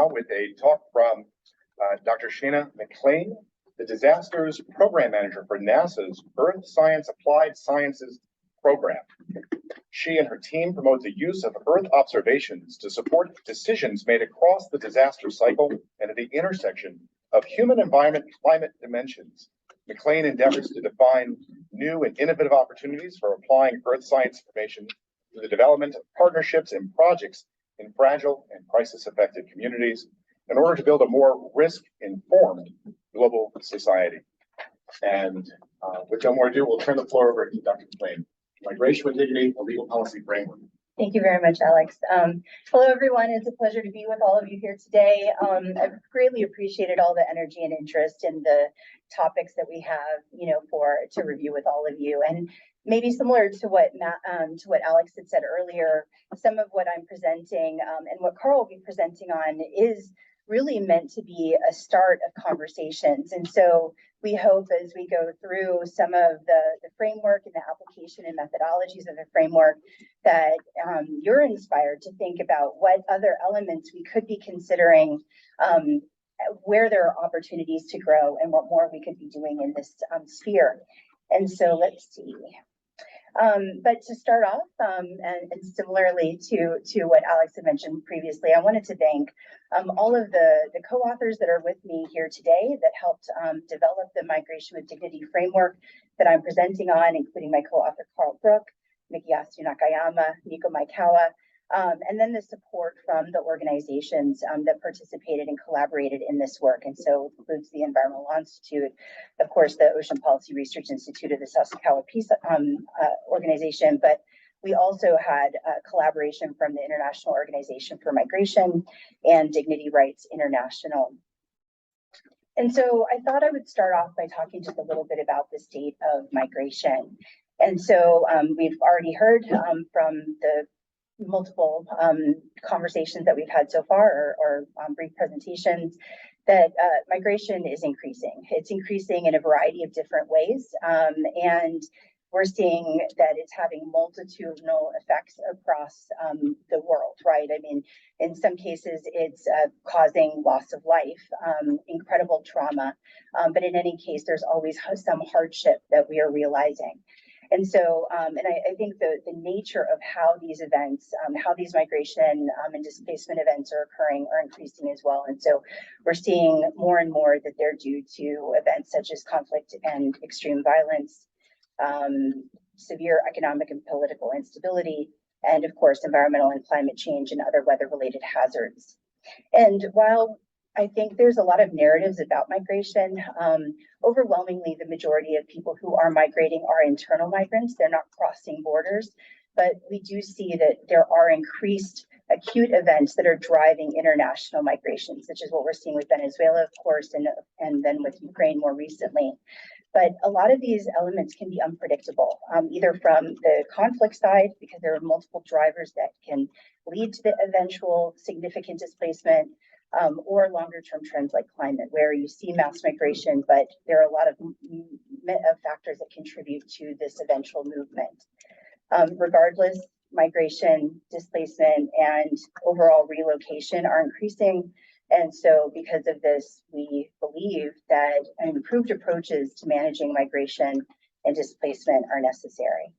now with a talk from Dr. Shanna McClain, the Disasters Program Manager for NASA's Earth Science Applied Sciences Program. She and her team promote the use of Earth observations to support decisions made across the disaster cycle and at the intersection of human environment climate dimensions. McClain endeavors to define new and innovative opportunities for applying Earth science information to the development of partnerships and projects in fragile and crisis-affected communities in order to build a more risk-informed global society. And with no more ado, we'll turn the floor over to Dr. McClain. Migration with Dignity, a Legal Policy Framework. Thank you very much, Alex. Hello, everyone. It's a pleasure to be with all of you here today. I've greatly appreciated all the energy and interest in the topics that we have, to review with all of you. And maybe similar to what Alex had said earlier, some of what I'm presenting and what Carl will be presenting on is really meant to be a start of conversations. And so we hope as we go through some of the framework and the application and methodologies of the framework that you're inspired to think about what other elements we could be considering, where there are opportunities to grow and what more we could be doing in this sphere. And so let's see. But to start off, and similarly to what Alex had mentioned previously, I wanted to thank all of the co-authors that are with me here today that helped develop the Migration with Dignity framework that I'm presenting on, including my co-author Carl Bruch, Mikiyasu Nakayama, Nico Maikawa, and then the support from the organizations that participated and collaborated in this work. And so it includes the Environmental Law Institute, of course, the Ocean Policy Research Institute of the Sasakawa Peace Organization, but we also had collaboration from the International Organization for Migration and Dignity Rights International. And so I thought I would start off by talking just a little bit about the state of migration. And so we've already heard from the multiple conversations that we've had so far or brief presentations that migration is increasing. It's increasing in a variety of different ways. And we're seeing that it's having multitudinal effects across the world, right? I mean, in some cases, it's causing loss of life, incredible trauma. But in any case, there's always some hardship that we are realizing. And so, and I think the nature of how these events, how these migration and displacement events are occurring are increasing as well. And so we're seeing more and more that they're due to events such as conflict and extreme violence, severe economic and political instability, and of course, environmental and climate change and other weather-related hazards. And while I think there's a lot of narratives about migration, overwhelmingly, the majority of people who are migrating are internal migrants. They're not crossing borders, but we do see that there are increased acute events that are driving international migration, such as what we're seeing with Venezuela, of course, and then with Ukraine more recently. But a lot of these elements can be unpredictable, either from the conflict side, because there are multiple drivers that can lead to the eventual significant displacement, or longer term trends like climate, where you see mass migration, but there are a lot of factors that contribute to this eventual movement. Regardless, migration, displacement, and overall relocation are increasing. And so because of this, we believe that improved approaches to managing migration and displacement are necessary.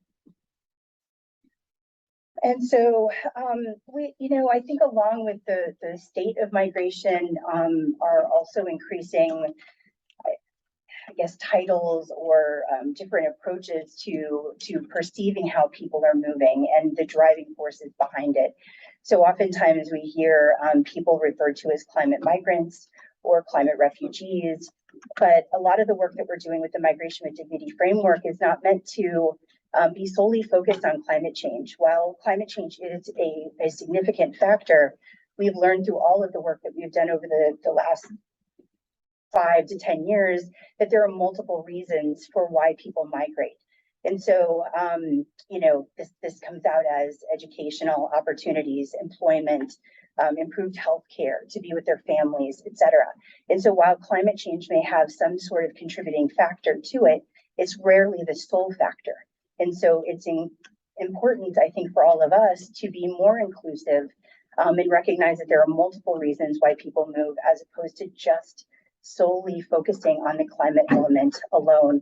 And so I think along with the state of migration are also increasing, I guess, titles or different approaches to perceiving how people are moving and the driving forces behind it. So oftentimes we hear people referred to as climate migrants or climate refugees, but a lot of the work that we're doing with the Migration with Dignity framework is not meant to be solely focused on climate change. While climate change is a significant factor, we've learned through all of the work that we've done over the last 5 to 10 years that there are multiple reasons for why people migrate. And so, this comes out as educational opportunities, employment, improved healthcare, to be with their families, et cetera. And so while climate change may have some sort of contributing factor to it, it's rarely the sole factor. And so it's important, I think, for all of us to be more inclusive and recognize that there are multiple reasons why people move as opposed to just solely focusing on the climate element alone.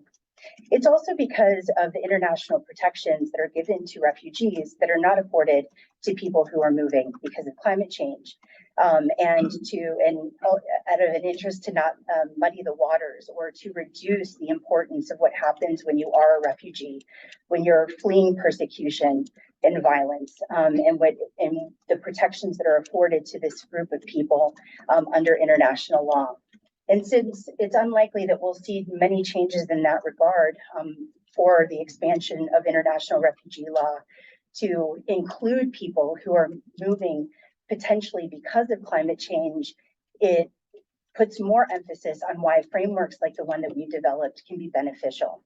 It's also because of the international protections that are given to refugees that are not afforded to people who are moving because of climate change. And out of an interest to not muddy the waters or to reduce the importance of what happens when you are a refugee, when you're fleeing persecution and violence, and the protections that are afforded to this group of people under international law. And since it's unlikely that we'll see many changes in that regard for the expansion of international refugee law to include people who are moving potentially because of climate change, it puts more emphasis on why frameworks like the one that we've developed can be beneficial.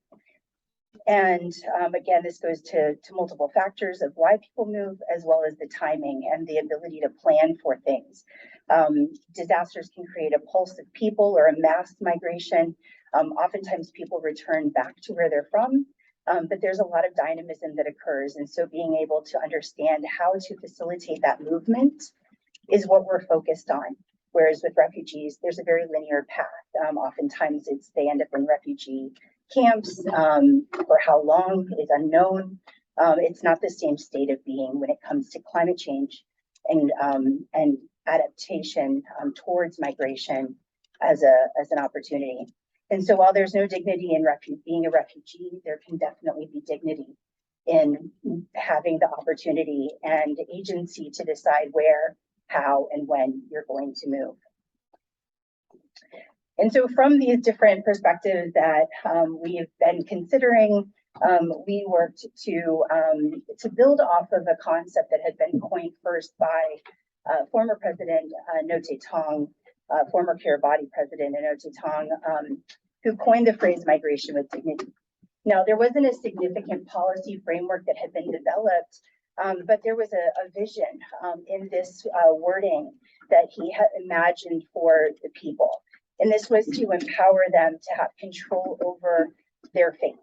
And again, this goes to multiple factors of why people move, as well as the timing and the ability to plan for things. Disasters can create a pulse of people or a mass migration. Oftentimes people return back to where they're from, but there's a lot of dynamism that occurs. And so being able to understand how to facilitate that movement is what we're focused on. Whereas with refugees, there's a very linear path. Oftentimes they end up in refugee camps. For how long is unknown. It's not the same state of being when it comes to climate change and adaptation towards migration as an opportunity. And so while there's no dignity in being a refugee, there can definitely be dignity in having the opportunity and agency to decide where, how, and when you're going to move. And so from these different perspectives that we've been considering, we worked to build off of a concept that had been coined first by former President Ngozi Tong, former Kiribati President Ngozi Tong, who coined the phrase migration with dignity. Now, there wasn't a significant policy framework that had been developed, but there was a vision in this wording that he had imagined for the people. And this was to empower them to have control over their fate,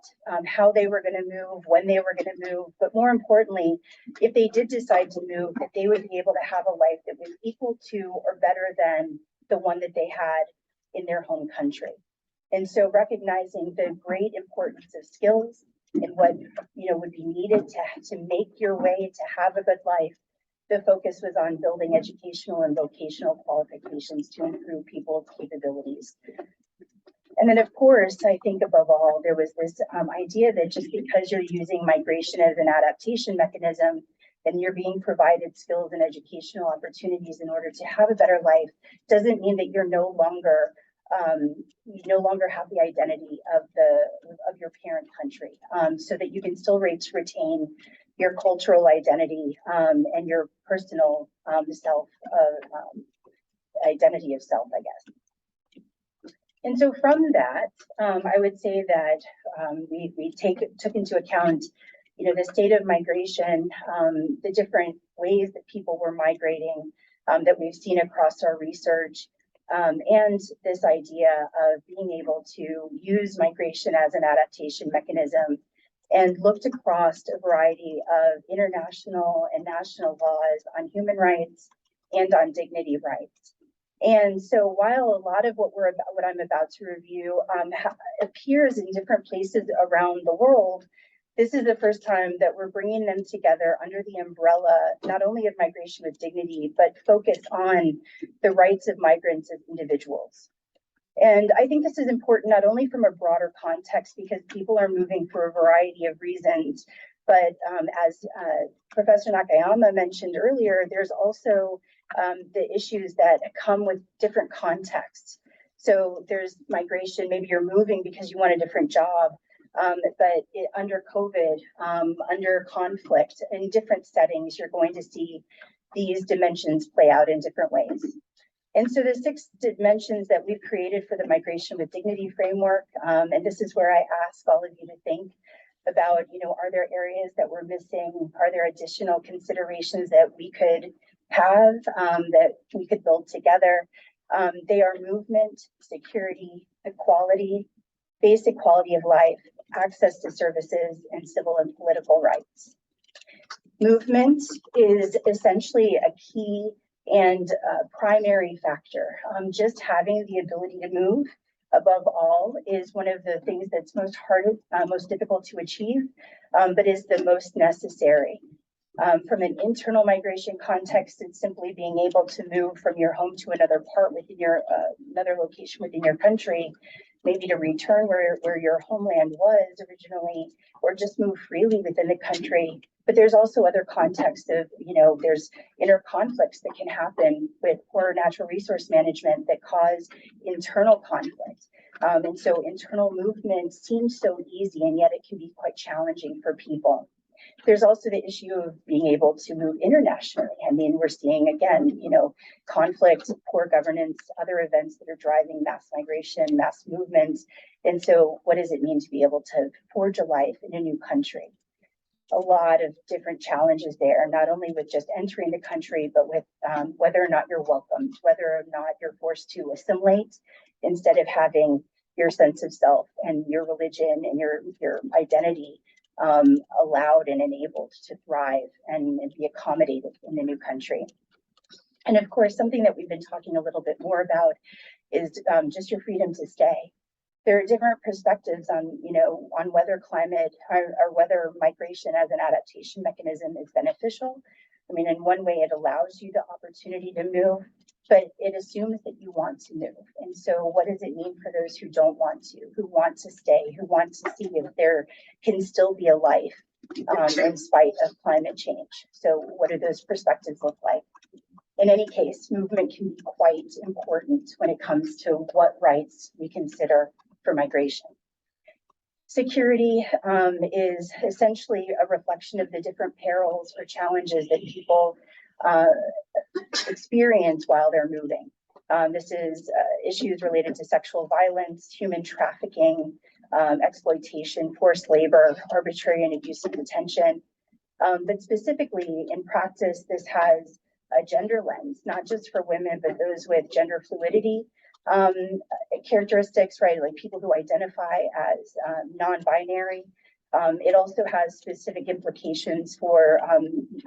how they were going to move, when they were going to move, but more importantly, if they did decide to move, that they would be able to have a life that was equal to or better than the one that they had in their home country. And so recognizing the great importance of skills and what would be needed to make your way to have a good life, the focus was on building educational and vocational qualifications to improve people's capabilities. And then, of course, I think above all, there was this idea that just because you're using migration as an adaptation mechanism and you're being provided skills and educational opportunities in order to have a better life, doesn't mean that you're no longer have the identity of your parent country, so that you can still retain your cultural identity and your personal identity of self, I guess. And so from that, I would say that we took into account, the state of migration, the different ways that people were migrating that we've seen across our research, and this idea of being able to use migration as an adaptation mechanism, and looked across a variety of international and national laws on human rights and on dignity rights. And so while a lot of what I'm about to review appears in different places around the world, this is the first time that we're bringing them together under the umbrella, not only of migration with dignity, but focus on the rights of migrants as individuals. And I think this is important not only from a broader context, because people are moving for a variety of reasons, but as Professor Nakayama mentioned earlier, there's also the issues that come with different contexts. So there's migration, maybe you're moving because you want a different job, but under COVID, under conflict, in different settings, you're going to see these dimensions play out in different ways. And so the 6 dimensions that we've created for the Migration with Dignity framework, and this is where I ask all of you to think about, are there areas that we're missing? Are there additional considerations that we could have, that we could build together? They are movement, security, equality, basic quality of life, access to services, and civil and political rights. Movement is essentially a key and primary factor. Just having the ability to move above all is one of the things that's most difficult to achieve, but is the most necessary. From an internal migration context, it's simply being able to move from your home to another part within your another location within your country, maybe to return where your homeland was originally, or just move freely within the country. But there's also other contexts of, there's inner conflicts that can happen with poor natural resource management that cause internal conflict. And so internal movement seems so easy, and yet it can be quite challenging for people. There's also the issue of being able to move internationally. I mean, we're seeing again, conflict, poor governance, other events that are driving mass migration, mass movements. And so what does it mean to be able to forge a life in a new country? A lot of different challenges there, not only with just entering the country, but with whether or not you're welcomed, whether or not you're forced to assimilate instead of having your sense of self and your religion and your identity allowed and enabled to thrive and be accommodated in the new country. And of course, something that we've been talking a little bit more about is just your freedom to stay. There are different perspectives on, on whether climate or whether migration as an adaptation mechanism is beneficial. I mean, in one way, it allows you the opportunity to move, but it assumes that you want to move. And so what does it mean for those who don't want to, who want to stay, who want to see if there can still be a life in spite of climate change? So what do those perspectives look like? In any case, movement can be quite important when it comes to what rights we consider for migration. Security is essentially a reflection of the different perils or challenges that people experience while they're moving. This is issues related to sexual violence, human trafficking, exploitation, forced labor, arbitrary and abusive detention. But specifically in practice, this has a gender lens, not just for women, but those with gender fluidity characteristics, right? Like people who identify as non-binary. It also has specific implications for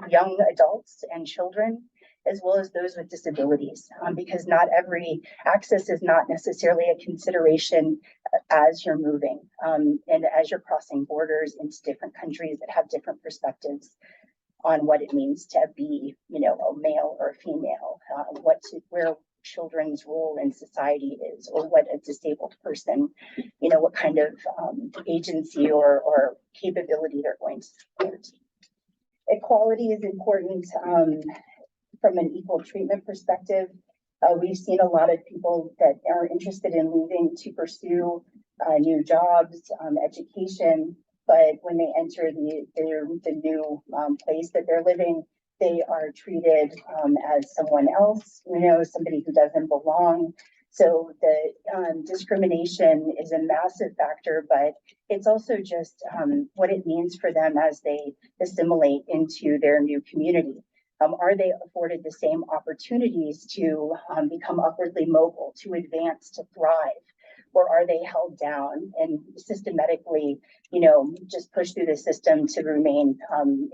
young adults and children, as well as those with disabilities, because not every access is not necessarily a consideration as you're moving and as you're crossing borders into different countries that have different perspectives on what it means to be, a male or a female, where children's role in society is, or what a disabled person, what kind of agency or capability they're going to support. Equality is important from an equal treatment perspective. We've seen a lot of people that are interested in leaving to pursue new jobs, education, but when they enter the new place that they're living, they are treated as someone else, somebody who doesn't belong. So the discrimination is a massive factor, but it's also just what it means for them as they assimilate into their new community. Are they afforded the same opportunities to become upwardly mobile, to advance, to thrive? Or are they held down and systematically, just pushed through the system to remain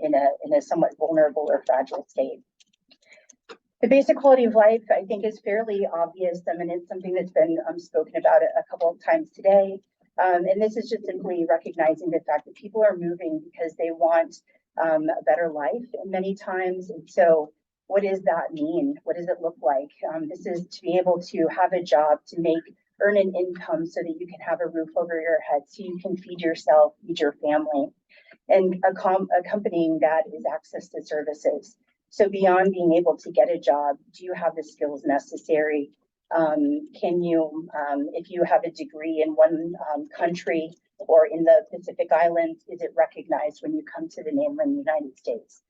in a somewhat vulnerable or fragile state? The basic quality of life, I think, is fairly obvious. I mean, it's something that's been spoken about a couple of times today. And this is just simply recognizing the fact that people are moving because they want a better life many times. And so what does that mean? What does it look like? This is to be able to have a job, to earn an income so that you can have a roof over your head, so you can feed yourself, feed your family. And accompanying that is access to services. So beyond being able to get a job, do you have the skills necessary? Can you, if you have a degree in one country or in the Pacific Islands, is it recognized when you come to the mainland United States?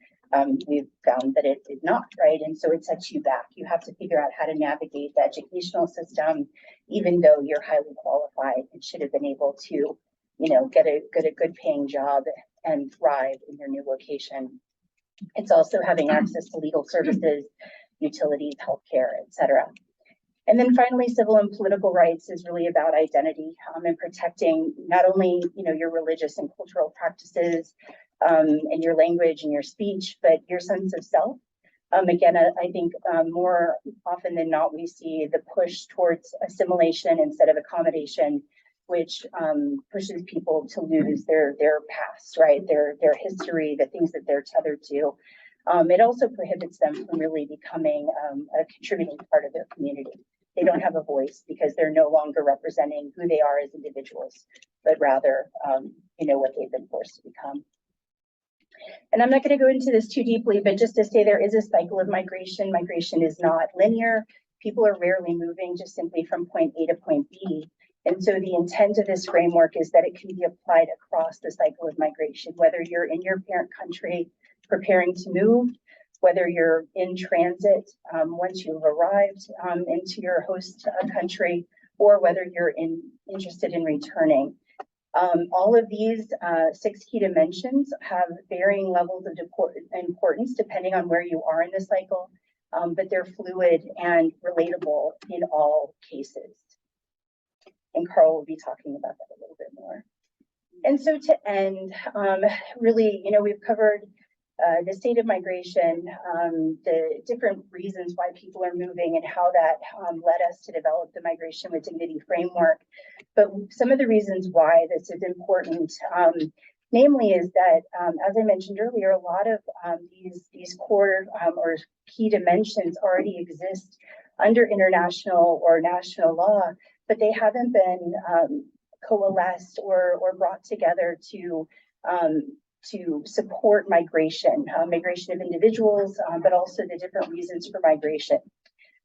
We've found that it is not, right? And so it sets you back. You have to figure out how to navigate the educational system, even though you're highly qualified and should have been able to, get a good paying job and thrive in your new location. It's also having access to legal services, utilities, healthcare, etc. And then finally, civil and political rights is really about identity and protecting not only your religious and cultural practices, and your language and your speech, but your sense of self. Again, I think more often than not, we see the push towards assimilation instead of accommodation, which pushes people to lose their past, right? Their history, the things that they're tethered to. It also prohibits them from really becoming a contributing part of their community. They don't have a voice because they're no longer representing who they are as individuals, but rather, what they've been forced to become. And I'm not going to go into this too deeply, but just to say there is a cycle of migration. Migration is not linear. People are rarely moving just simply from point A to point B. And so the intent of this framework is that it can be applied across the cycle of migration, whether you're in your parent country preparing to move, whether you're in transit once you've arrived into your host country, or whether you're interested in returning. All of these 6 key dimensions have varying levels of importance depending on where you are in the cycle, but they're fluid and relatable in all cases. And Carl will be talking about that a little bit more. And so to end, really, we've covered the state of migration, the different reasons why people are moving and how that led us to develop the Migration with Dignity framework. But some of the reasons why this is important, namely is that, as I mentioned earlier, a lot of these core or key dimensions already exist under international or national law, but they haven't been coalesced or brought together to support migration of individuals, but also the different reasons for migration.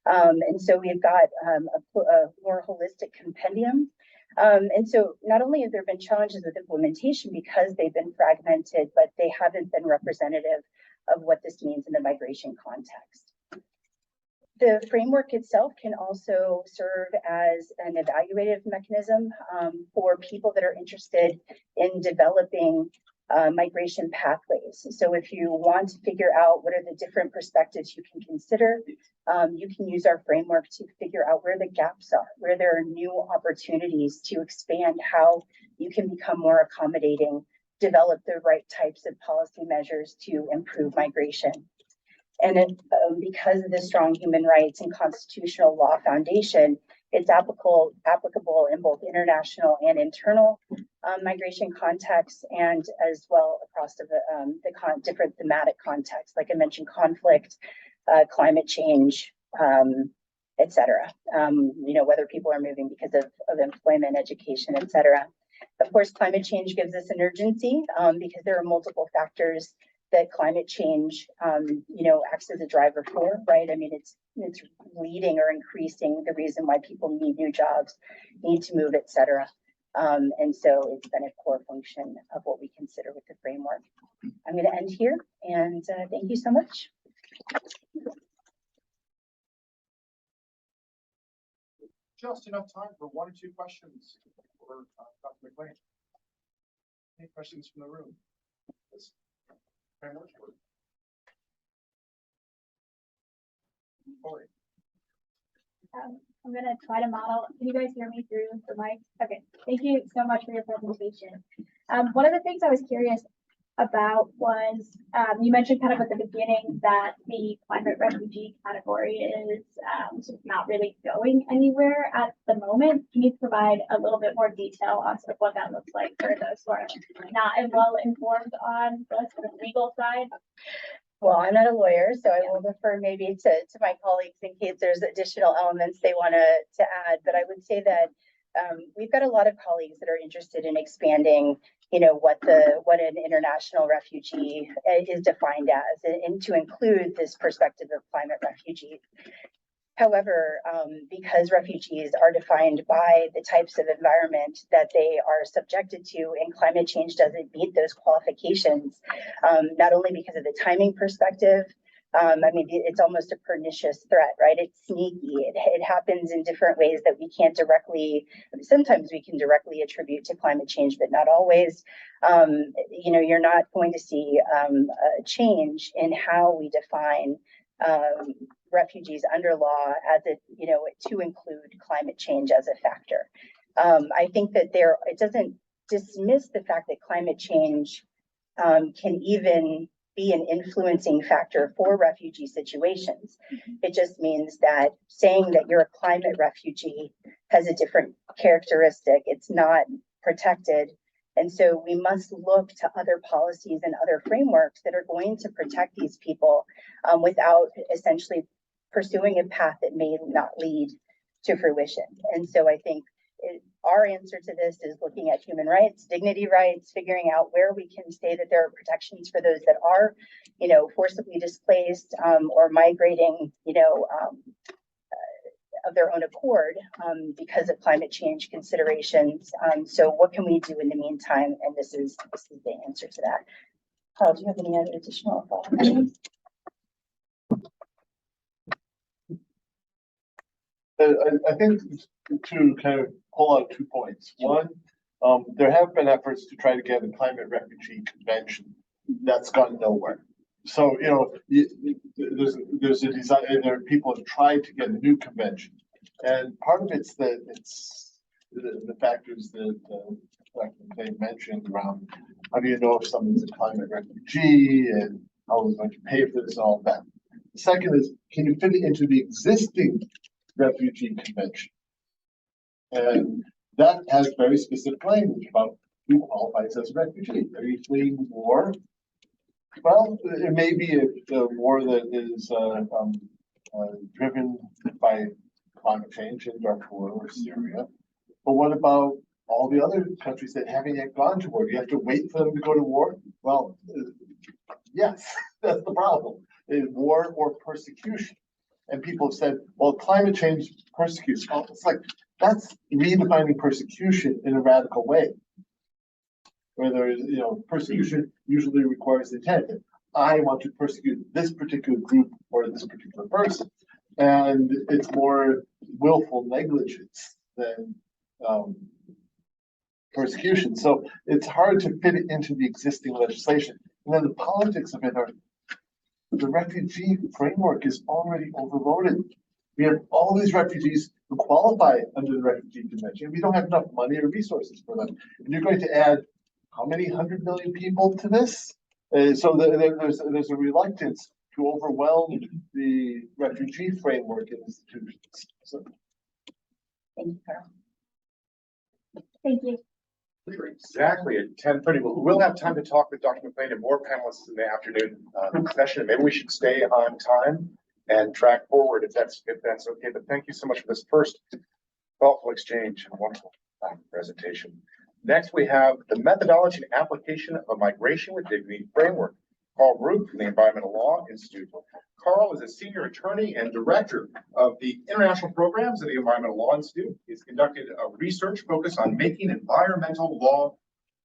And so we've got a more holistic compendium. And so not only have there been challenges with implementation because they've been fragmented, but they haven't been representative of what this means in the migration context. The framework itself can also serve as an evaluative mechanism for people that are interested in developing migration pathways. So if you want to figure out what are the different perspectives you can consider, you can use our framework to figure out where the gaps are, where there are new opportunities to expand how you can become more accommodating, develop the right types of policy measures to improve migration. And because of the strong human rights and constitutional law foundation, it's applicable in both international and internal migration contexts, and as well across the different thematic contexts, like I mentioned, conflict, climate change, et cetera. Whether people are moving because of employment, education, et cetera. Of course, climate change gives us an urgency because there are multiple factors that climate change, acts as a driver for, right? I mean, it's leading or increasing the reason why people need new jobs, need to move, et cetera. And so it's been a core function of what we consider with the framework. I'm going to end here, and thank you so much. Just enough time for 1 or 2 questions for Dr. McClain. Any questions from the room? Yes. I'm going to try to model. Can you guys hear me through the mic? Okay, thank you so much for your presentation. One of the things I was curious about was, you mentioned kind of at the beginning that the climate refugee category is sort of not really going anywhere at the moment. Can you provide a little bit more detail on sort of what that looks like for those who are not as well informed on the sort of legal side? Well, I'm not a lawyer, so I will defer maybe to my colleagues in case there's additional elements they want to add. But I would say that we've got a lot of colleagues that are interested in expanding, what an international refugee is defined as, and to include this perspective of climate refugees. However, because refugees are defined by the types of environment that they are subjected to, and climate change doesn't meet those qualifications, not only because of the timing perspective, it's almost a pernicious threat, right? It's sneaky. It happens in different ways that we can't sometimes we can directly attribute to climate change, but not always. You're not going to see a change in how we define refugees under law as to include climate change as a factor. I think that it doesn't dismiss the fact that climate change can even be an influencing factor for refugee situations. It just means that saying that you're a climate refugee has a different characteristic. It's not protected. And so we must look to other policies and other frameworks that are going to protect these people without essentially pursuing a path that may not lead to fruition. And so I think our answer to this is looking at human rights, dignity rights, figuring out where we can say that there are protections for those that are, forcibly displaced or migrating, of their own accord because of climate change considerations. So what can we do in the meantime? And this is the answer to that. Paul, do you have any other additional thoughts? I think to kind of pull out 2 points. One, there have been efforts to try to get a climate refugee convention. That's gone nowhere. So, there's a desire, there are people have tried to get a new convention. And part of it's that the factors that Dr. McClain mentioned around how do you know if someone's a climate refugee and how we're going to pay for this and all that. The second is, can you fit it into the existing refugee convention? And that has very specific language about who qualifies as a refugee. Are you fleeing war? Well, it may be a war that is driven by climate change in Darfur or Syria. But what about all the other countries that haven't yet gone to war? Do you have to wait for them to go to war? Well, yes, that's the problem. War or persecution. And people have said, well, climate change persecutes. Well, it's like, that's redefining persecution in a radical way. Where there is, persecution usually requires intent. I want to persecute this particular group or this particular person. And it's more willful negligence than persecution. So it's hard to fit it into the existing legislation. And then the politics of it are, the refugee framework is already overloaded. We have all these refugees who qualify under the Refugee Convention. We don't have enough money or resources for them. And you're going to add how many 100 million people to this? So there's a reluctance to overwhelm the refugee framework and institutions. So. Thank you, Carol. Thank you. Exactly at 10:30. We'll have time to talk with Dr. McClain and more panelists in the afternoon session. Maybe we should stay on time and track forward if that's okay. But thank you so much for this first thoughtful exchange and wonderful presentation. Next, we have the methodology and application of a migration with dignity framework. Carl Bruch from the Environmental Law Institute. Carl is a senior attorney and director of the international programs at the Environmental Law Institute. He's conducted a research focused on making environmental law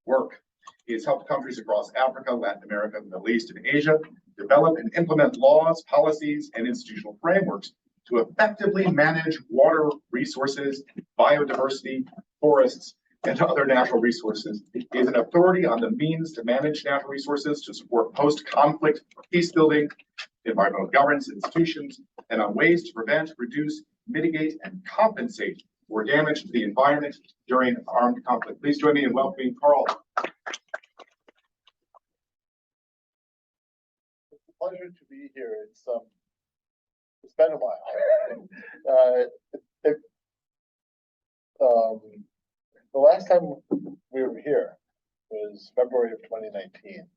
work. He has helped countries across Africa, Latin America, the Middle East, and Asia develop and implement laws, policies, and institutional frameworks to effectively manage water resources, biodiversity, forests, and other natural resources. He is an authority on the means to manage natural resources to support post-conflict peace building, environmental governance institutions, and on ways to prevent, reduce, mitigate, and compensate for damage to the environment during armed conflict. Please join me in welcoming Carl. It's a pleasure to be here. It's been a while. The last time we were here was February of 2019,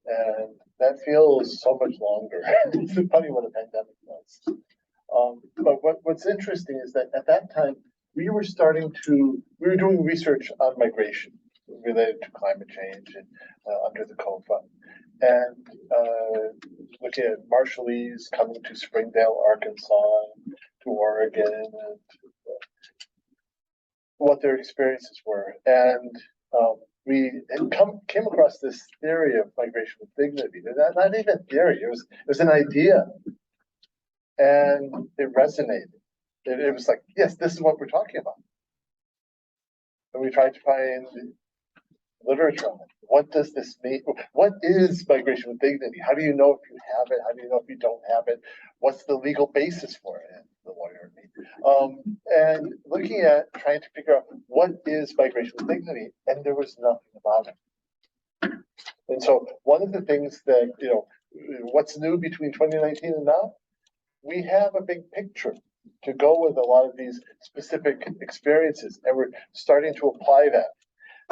and that feels so much longer. It's funny what a pandemic does. But what's interesting is that at that time, we were doing research on migration related to climate change and under the COFA, and looking at Marshallese coming to Springdale, Arkansas, to Oregon, and what their experiences were. And we came across this theory of migration with dignity. Not even theory, it was an idea. And it resonated. It was like, yes, this is what we're talking about. And we tried to find literature on it. What does this mean? What is migration with dignity? How do you know if you have it? How do you know if you don't have it? What's the legal basis for it? The lawyer in me. And looking at trying to figure out what is migration with dignity, and there was nothing about it. And so one of the things that, what's new between 2019 and now, we have a big picture to go with a lot of these specific experiences, and we're starting to apply that.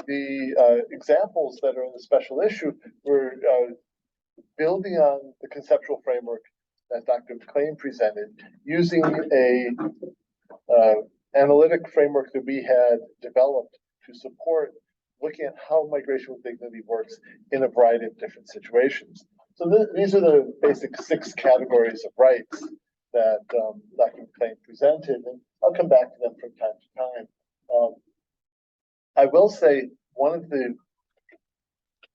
The examples that are in the special issue were building on the conceptual framework that Dr. McClain presented, using a analytic framework that we had developed to support looking at how migration with dignity works in a variety of different situations. So these are the basic 6 categories of rights that Dr. McClain presented, and I'll come back to them from time to time. I will say one of the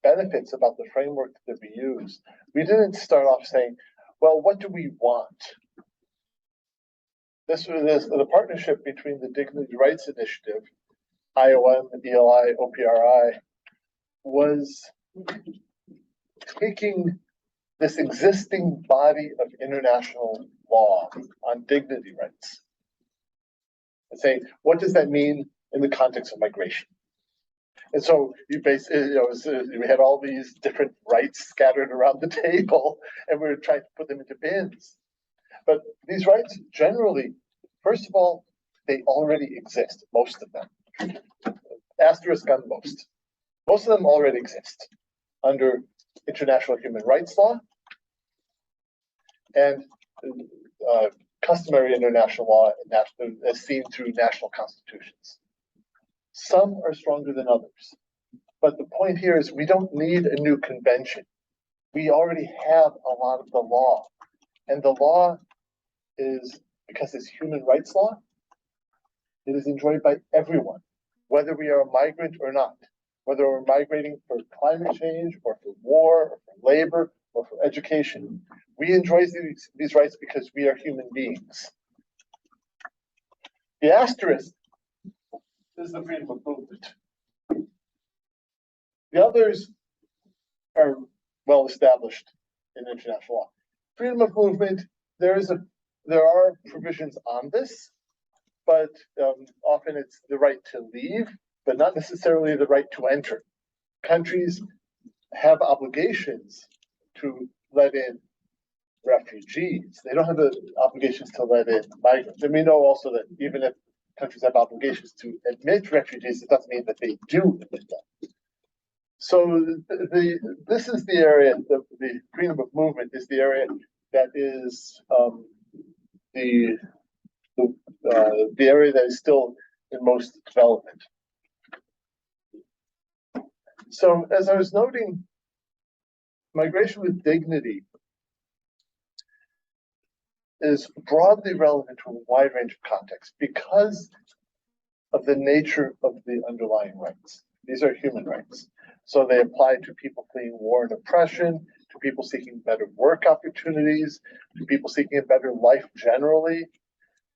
benefits about the framework that we use, we didn't start off saying, well, what do we want? This was the partnership between the Dignity Rights Initiative, IOM, ELI, OPRI, was taking this existing body of international law on dignity rights and saying, what does that mean in the context of migration? And so you basically, we had all these different rights scattered around the table, and we were trying to put them into bins. But these rights generally, first of all, they already exist, most of them. Asterisk on most. Most of them already exist under international human rights law and customary international law as seen through national constitutions. Some are stronger than others. But the point here is we don't need a new convention. We already have a lot of the law. And the law is, because it's human rights law, it is enjoyed by everyone, whether we are a migrant or not, whether we're migrating for climate change or for war or for labor or for education. We enjoy these rights because we are human beings. The asterisk is the freedom of movement. The others are well established in international law. Freedom of movement, there are provisions on this, but often it's the right to leave, but not necessarily the right to enter. Countries have obligations to let in refugees. They don't have the obligations to let in migrants. And we know also that even if countries have obligations to admit refugees, it doesn't mean that they do admit them. So this is the area, the freedom of movement is the area that is the area that is still in most development. So as I was noting, migration with dignity is broadly relevant to a wide range of contexts because of the nature of the underlying rights. These are human rights. So they apply to people fleeing war and oppression, to people seeking better work opportunities, to people seeking a better life generally,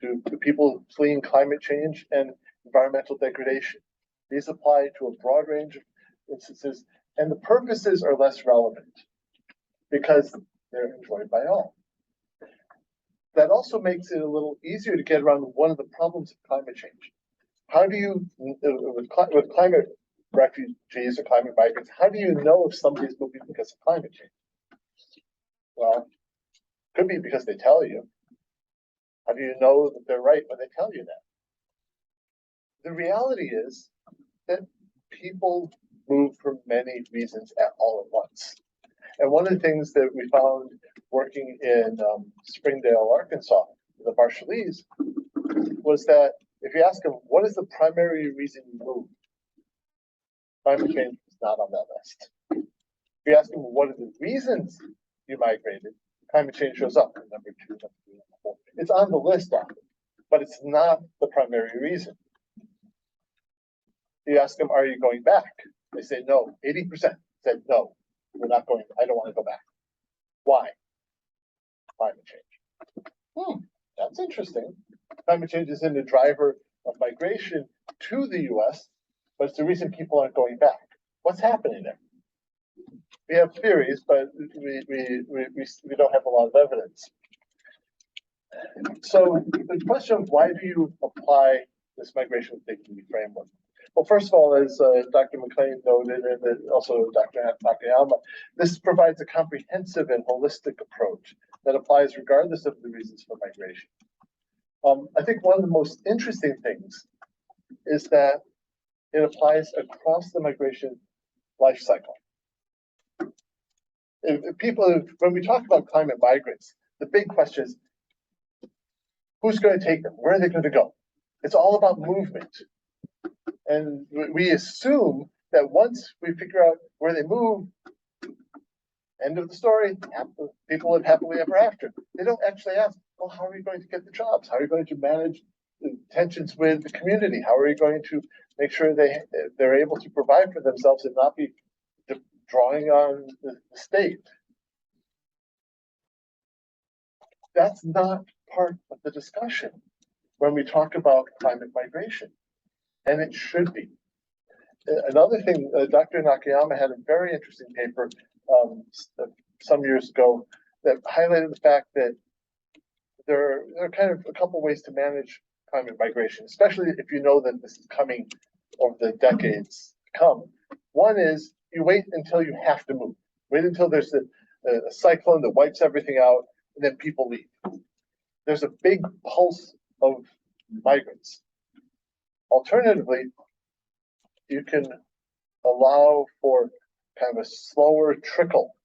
to people fleeing climate change and environmental degradation. These apply to a broad range of instances, and the purposes are less relevant because they're enjoyed by all. That also makes it a little easier to get around one of the problems of climate change. How do you, with climate refugees or climate migrants, how do you know if somebody's moving because of climate change? Well, could be because they tell you. How do you know that they're right when they tell you that? The reality is that people move for many reasons all at once. And one of the things that we found working in Springdale, Arkansas, the Marshallese, was that if you ask them, what is the primary reason you moved? Climate change is not on that list. If you ask them, what are the reasons you migrated? Climate change shows up in number 2, number 3, number 4. It's on the list often, but it's not the primary reason. You ask them, are you going back? They say no. 80% said no, we're not going, I don't want to go back. Why? Climate change. That's interesting. Climate change isn't a driver of migration to the US, but it's the reason people aren't going back. What's happening there? We have theories, but we don't have a lot of evidence. So the question of why do you apply this migration with dignity framework? Well, first of all, as Dr. McClain noted, and then also Dr. Nakayama, this provides a comprehensive and holistic approach that applies regardless of the reasons for migration. I think one of the most interesting things is that it applies across the migration life cycle. When we talk about climate migrants, the big question is, who's going to take them? Where are they going to go? It's all about movement. And we assume that once we figure out where they move, end of the story, people live happily ever after. They don't actually ask, well, how are you going to get the jobs? How are you going to manage the tensions with the community? How are you going to make sure they're able to provide for themselves and not be drawing on the state? That's not part of the discussion when we talk about climate migration, and it should be. Another thing, Dr. Nakayama had a very interesting paper some years ago that highlighted the fact that there are kind of a couple ways to manage climate migration, especially if you know that this is coming over the decades to come. One is you wait until you have to move. Wait until there's a cyclone that wipes everything out, and then people leave. There's a big pulse of migrants. Alternatively, you can allow for kind of a slower trickle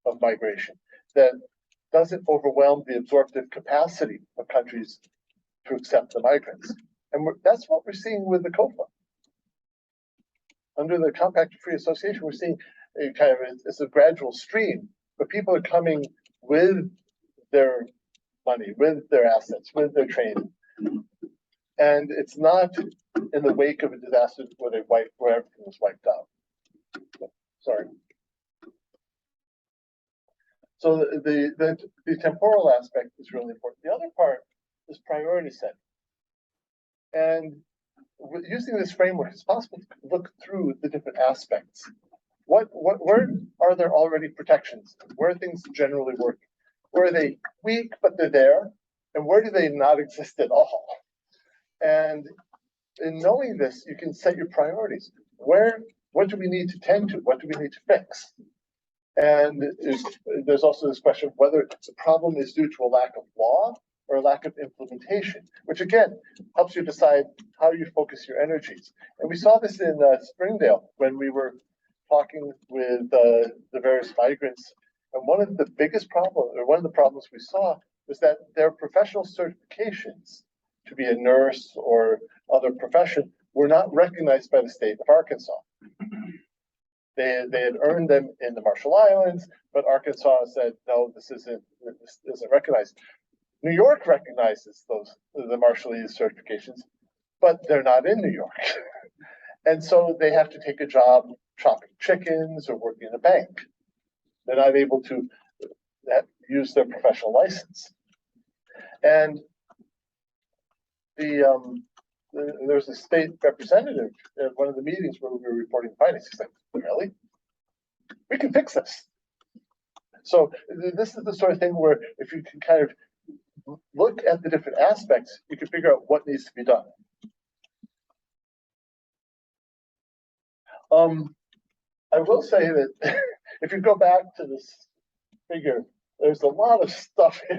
of migration that doesn't overwhelm the absorptive capacity of countries to accept the migrants. And that's what we're seeing with the COFA. Under the Compact of Free Association, we're seeing it's a gradual stream, but people are coming with their money, with their assets, with their training. And it's not in the wake of a disaster where everything was wiped out. Sorry. So the temporal aspect is really important. The other part is priority setting. And using this framework, it's possible to look through the different aspects. Where are there already protections? Where are things generally working? Where are they weak, but they're there? And where do they not exist at all? And in knowing this, you can set your priorities. What do we need to tend to? What do we need to fix? And there's also this question of whether the problem is due to a lack of law or a lack of implementation, which again helps you decide how you focus your energies. And we saw this in Springdale when we were talking with the various migrants. And one of the biggest problems, or one of the problems we saw, was that their professional certifications to be a nurse or other profession were not recognized by the state of Arkansas. They had earned them in the Marshall Islands, but Arkansas said, no, this isn't recognized. New York recognizes the Marshallese certifications, but they're not in New York. And so they have to take a job chopping chickens or working in a bank. They're not able to use their professional license. And there's a state representative at one of the meetings where we were reporting findings. He's like, really? We can fix this. So this is the sort of thing where if you can kind of look at the different aspects, you can figure out what needs to be done. I will say that if you go back to this figure, there's a lot of stuff here,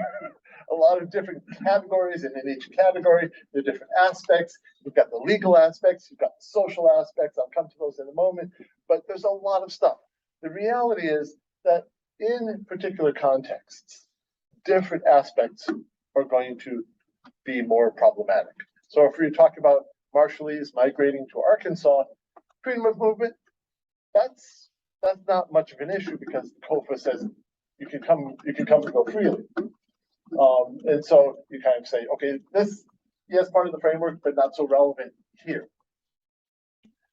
a lot of different categories, and in each category, there are different aspects. You've got the legal aspects, you've got the social aspects. I'll come to those in a moment, but there's a lot of stuff. The reality is that in particular contexts, different aspects are going to be more problematic. So if we talk about Marshallese migrating to Arkansas, freedom of movement, that's not much of an issue because the COFA says you can come and go freely. And so you kind of say, okay, this is part of the framework, but not so relevant here.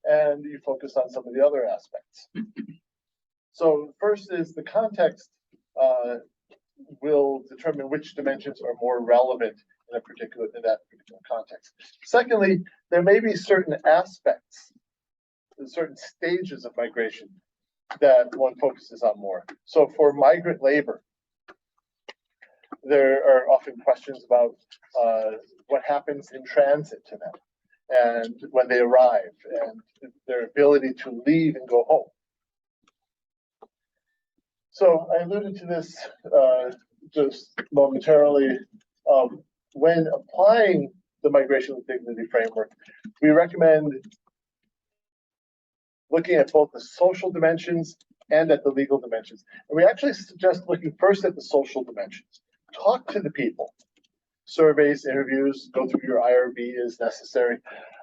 And you focus on some of the other aspects. So first is the context will determine which dimensions are more relevant in that particular context. Secondly, there may be certain aspects, certain stages of migration that one focuses on more. So for migrant labor, there are often questions about what happens in transit to them. and when they arrive, and their ability to leave and go home. So I alluded to this just momentarily. When applying the migration with dignity framework, we recommend looking at both the social dimensions and at the legal dimensions. And we actually suggest looking first at the social dimensions. Talk to the people. Surveys, interviews, go through your IRB as necessary.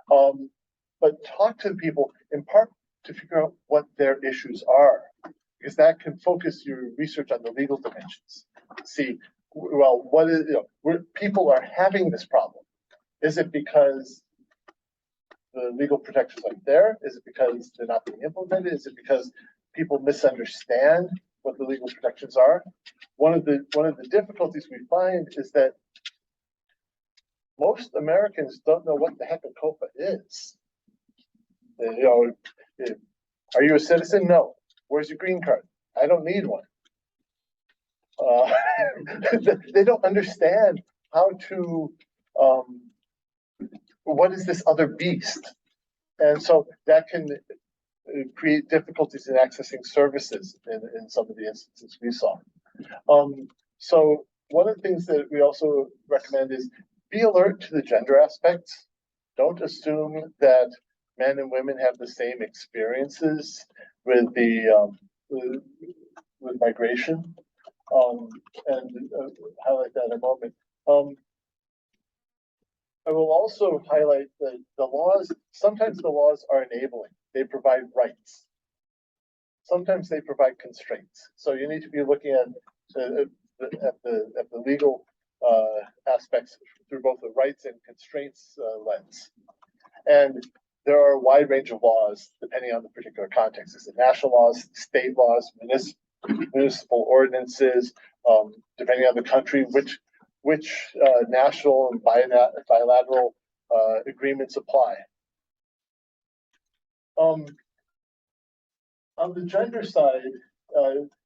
But talk to the people in part to figure out what their issues are, because that can focus your research on the legal dimensions. See, well, what is, where people are having this problem? Is it because the legal protections aren't there? Is it because they're not being implemented? Is it because people misunderstand what the legal protections are? One of the difficulties we find is that most Americans don't know what the heck a COPA is. Are you a citizen? No. Where's your green card? I don't need one. They don't understand how to, what is this other beast? And so that can create difficulties in accessing services in some of the instances we saw. So one of the things that we also recommend is be alert to the gender aspects. Don't assume that men and women have the same experiences with with migration. And highlight that in a moment. I will also highlight that the laws, sometimes the laws are enabling. They provide rights. Sometimes they provide constraints. So you need to be looking at the legal aspects through both the rights and constraints lens. And there are a wide range of laws depending on the particular context. Is it national laws, state laws, municipal ordinances, depending on the country, which national and bilateral agreements apply. On the gender side,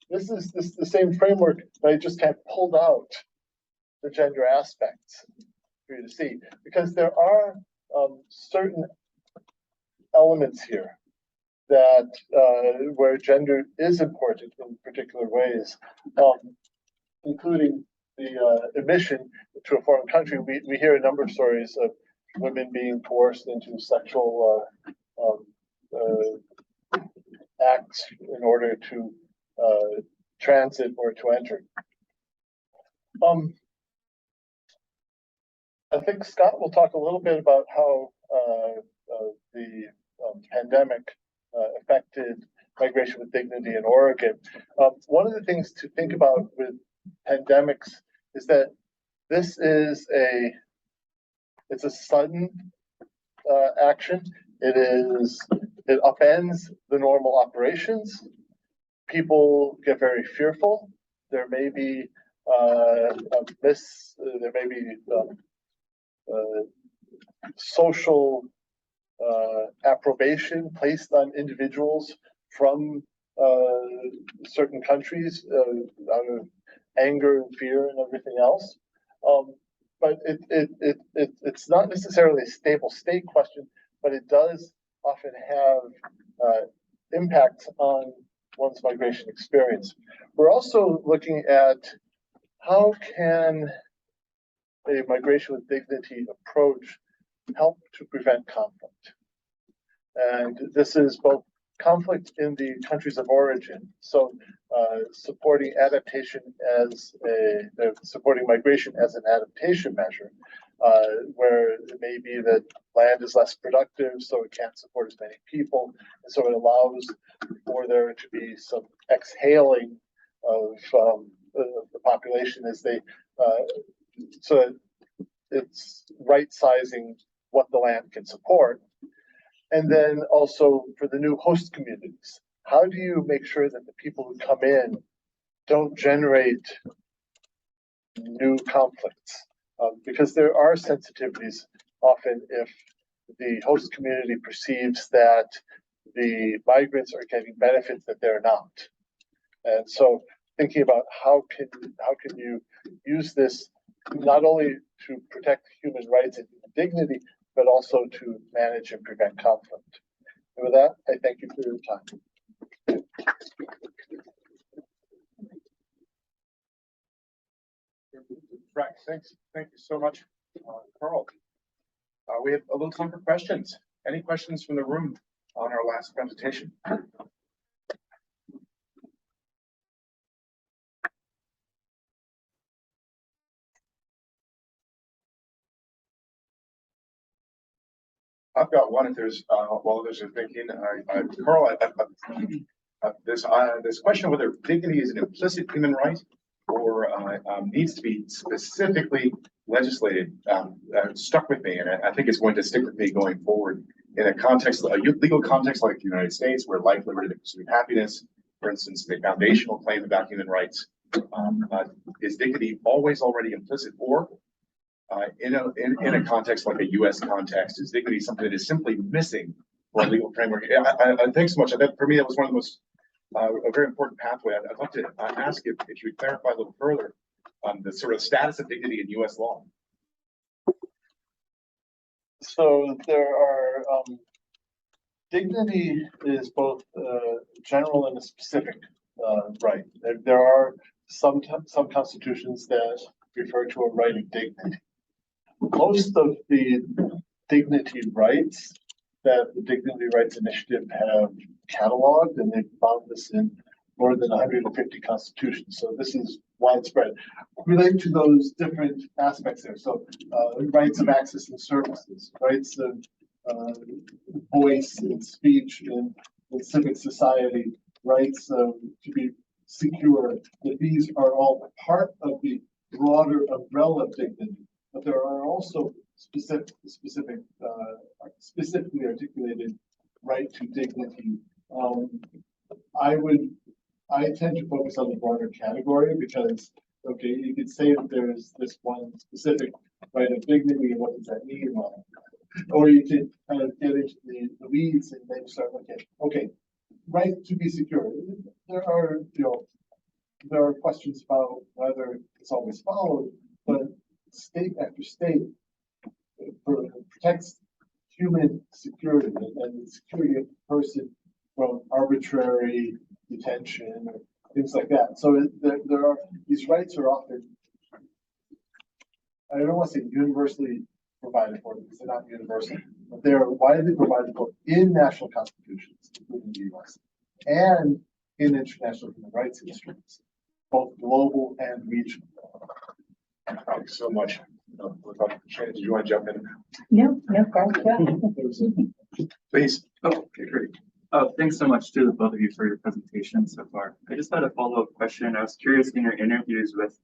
this is the same framework, but I just kind of pulled out the gender aspects for you to see, because there are certain elements here that where gender is important in particular ways, including the admission to a foreign country. We hear a number of stories of women being coerced into sexual acts in order to transit or to enter. I think Scott will talk a little bit about how the pandemic affected migration with dignity in Oregon. One of the things to think about with pandemics is that this is it's a sudden action. It upends the normal operations. People get very fearful. There may be social approbation placed on individuals from certain countries out of anger and fear and everything else. But it's not necessarily a stable state question, but it does often have impacts on one's migration experience. We're also looking at how can a migration with dignity approach help to prevent conflict. And this is both conflict in the countries of origin, so supporting adaptation as supporting migration as an adaptation measure, where it may be that land is less productive, so it can't support as many people, and so it allows for there to be some exhaling of the population as they so it's right sizing what the land can support. And then also for the new host communities, how do you make sure that the people who come in don't generate new conflicts? Because there are sensitivities often if the host community perceives that the migrants are getting benefits that they're not. And so thinking about how can you use this not only to protect human rights and dignity, but also to manage and prevent conflict. And with that, I thank you for your time. Right, thanks. Thank you so much, Carl. We have a little time for questions. Any questions from the room on our last presentation? I've got one. If there's while others are thinking, Carl, this question of whether dignity is an implicit human right or needs to be specifically legislated stuck with me, and I think it's going to stick with me going forward in a context, a legal context like the United States, where life, liberty, and pursuit of happiness, for instance, the foundational claim about human rights, is dignity always already implicit, or in a context like a U.S. context, is dignity something that is simply missing for a legal framework? I think so much. For me, that was one of the most a very important pathway. I'd love to ask if you would clarify a little further on the sort of status of dignity in U.S. law. So there are dignity is both general and a specific right. There are some constitutions that refer to a right of dignity. Most of the dignity rights that the Dignity Rights Initiative have cataloged, and they've found this in more than 150 constitutions. So this is widespread. Relate to those different aspects there. So rights of access and services, rights of voice and speech in civic society, rights to be secure. That these are all part of the broader umbrella of dignity. But there are also specifically articulated right to dignity. I tend to focus on the broader category because, okay, you could say that there's this one specific right of dignity, and what does that mean? Or you could kind of get into the weeds and then start looking, okay, right to be secure. There are questions about whether it's always followed, but state after state protects human security and the security of the person from arbitrary detention or things like that. So there are these rights are often, I don't want to say universally provided for because they're not universal, but they are widely provided for in national constitutions, including the US, and in international human rights instruments, both global and regional. Thank you so much. Shanna, did you want to jump in? No, Carl, yeah. Please. Oh, okay, great. Thanks so much to the both of you for your presentation so far. I just had a follow-up question. I was curious in your interviews with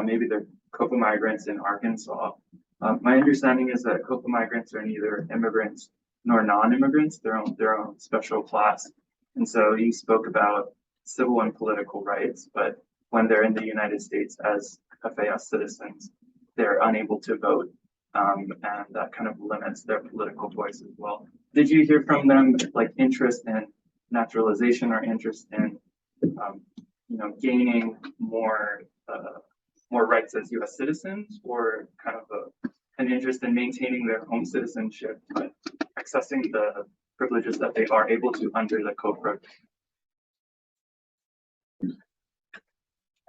maybe the COPA migrants in Arkansas. My understanding is that COPA migrants are neither immigrants nor non-immigrants, their own special class. And so you spoke about civil and political rights, but when they're in the United States as FAS citizens, they're unable to vote, and that kind of limits their political voice as well. Did you hear from them like interest in naturalization or interest in, gaining more rights as U.S. citizens, or kind of an interest in maintaining their home citizenship but accessing the privileges that they are able to under the COPA?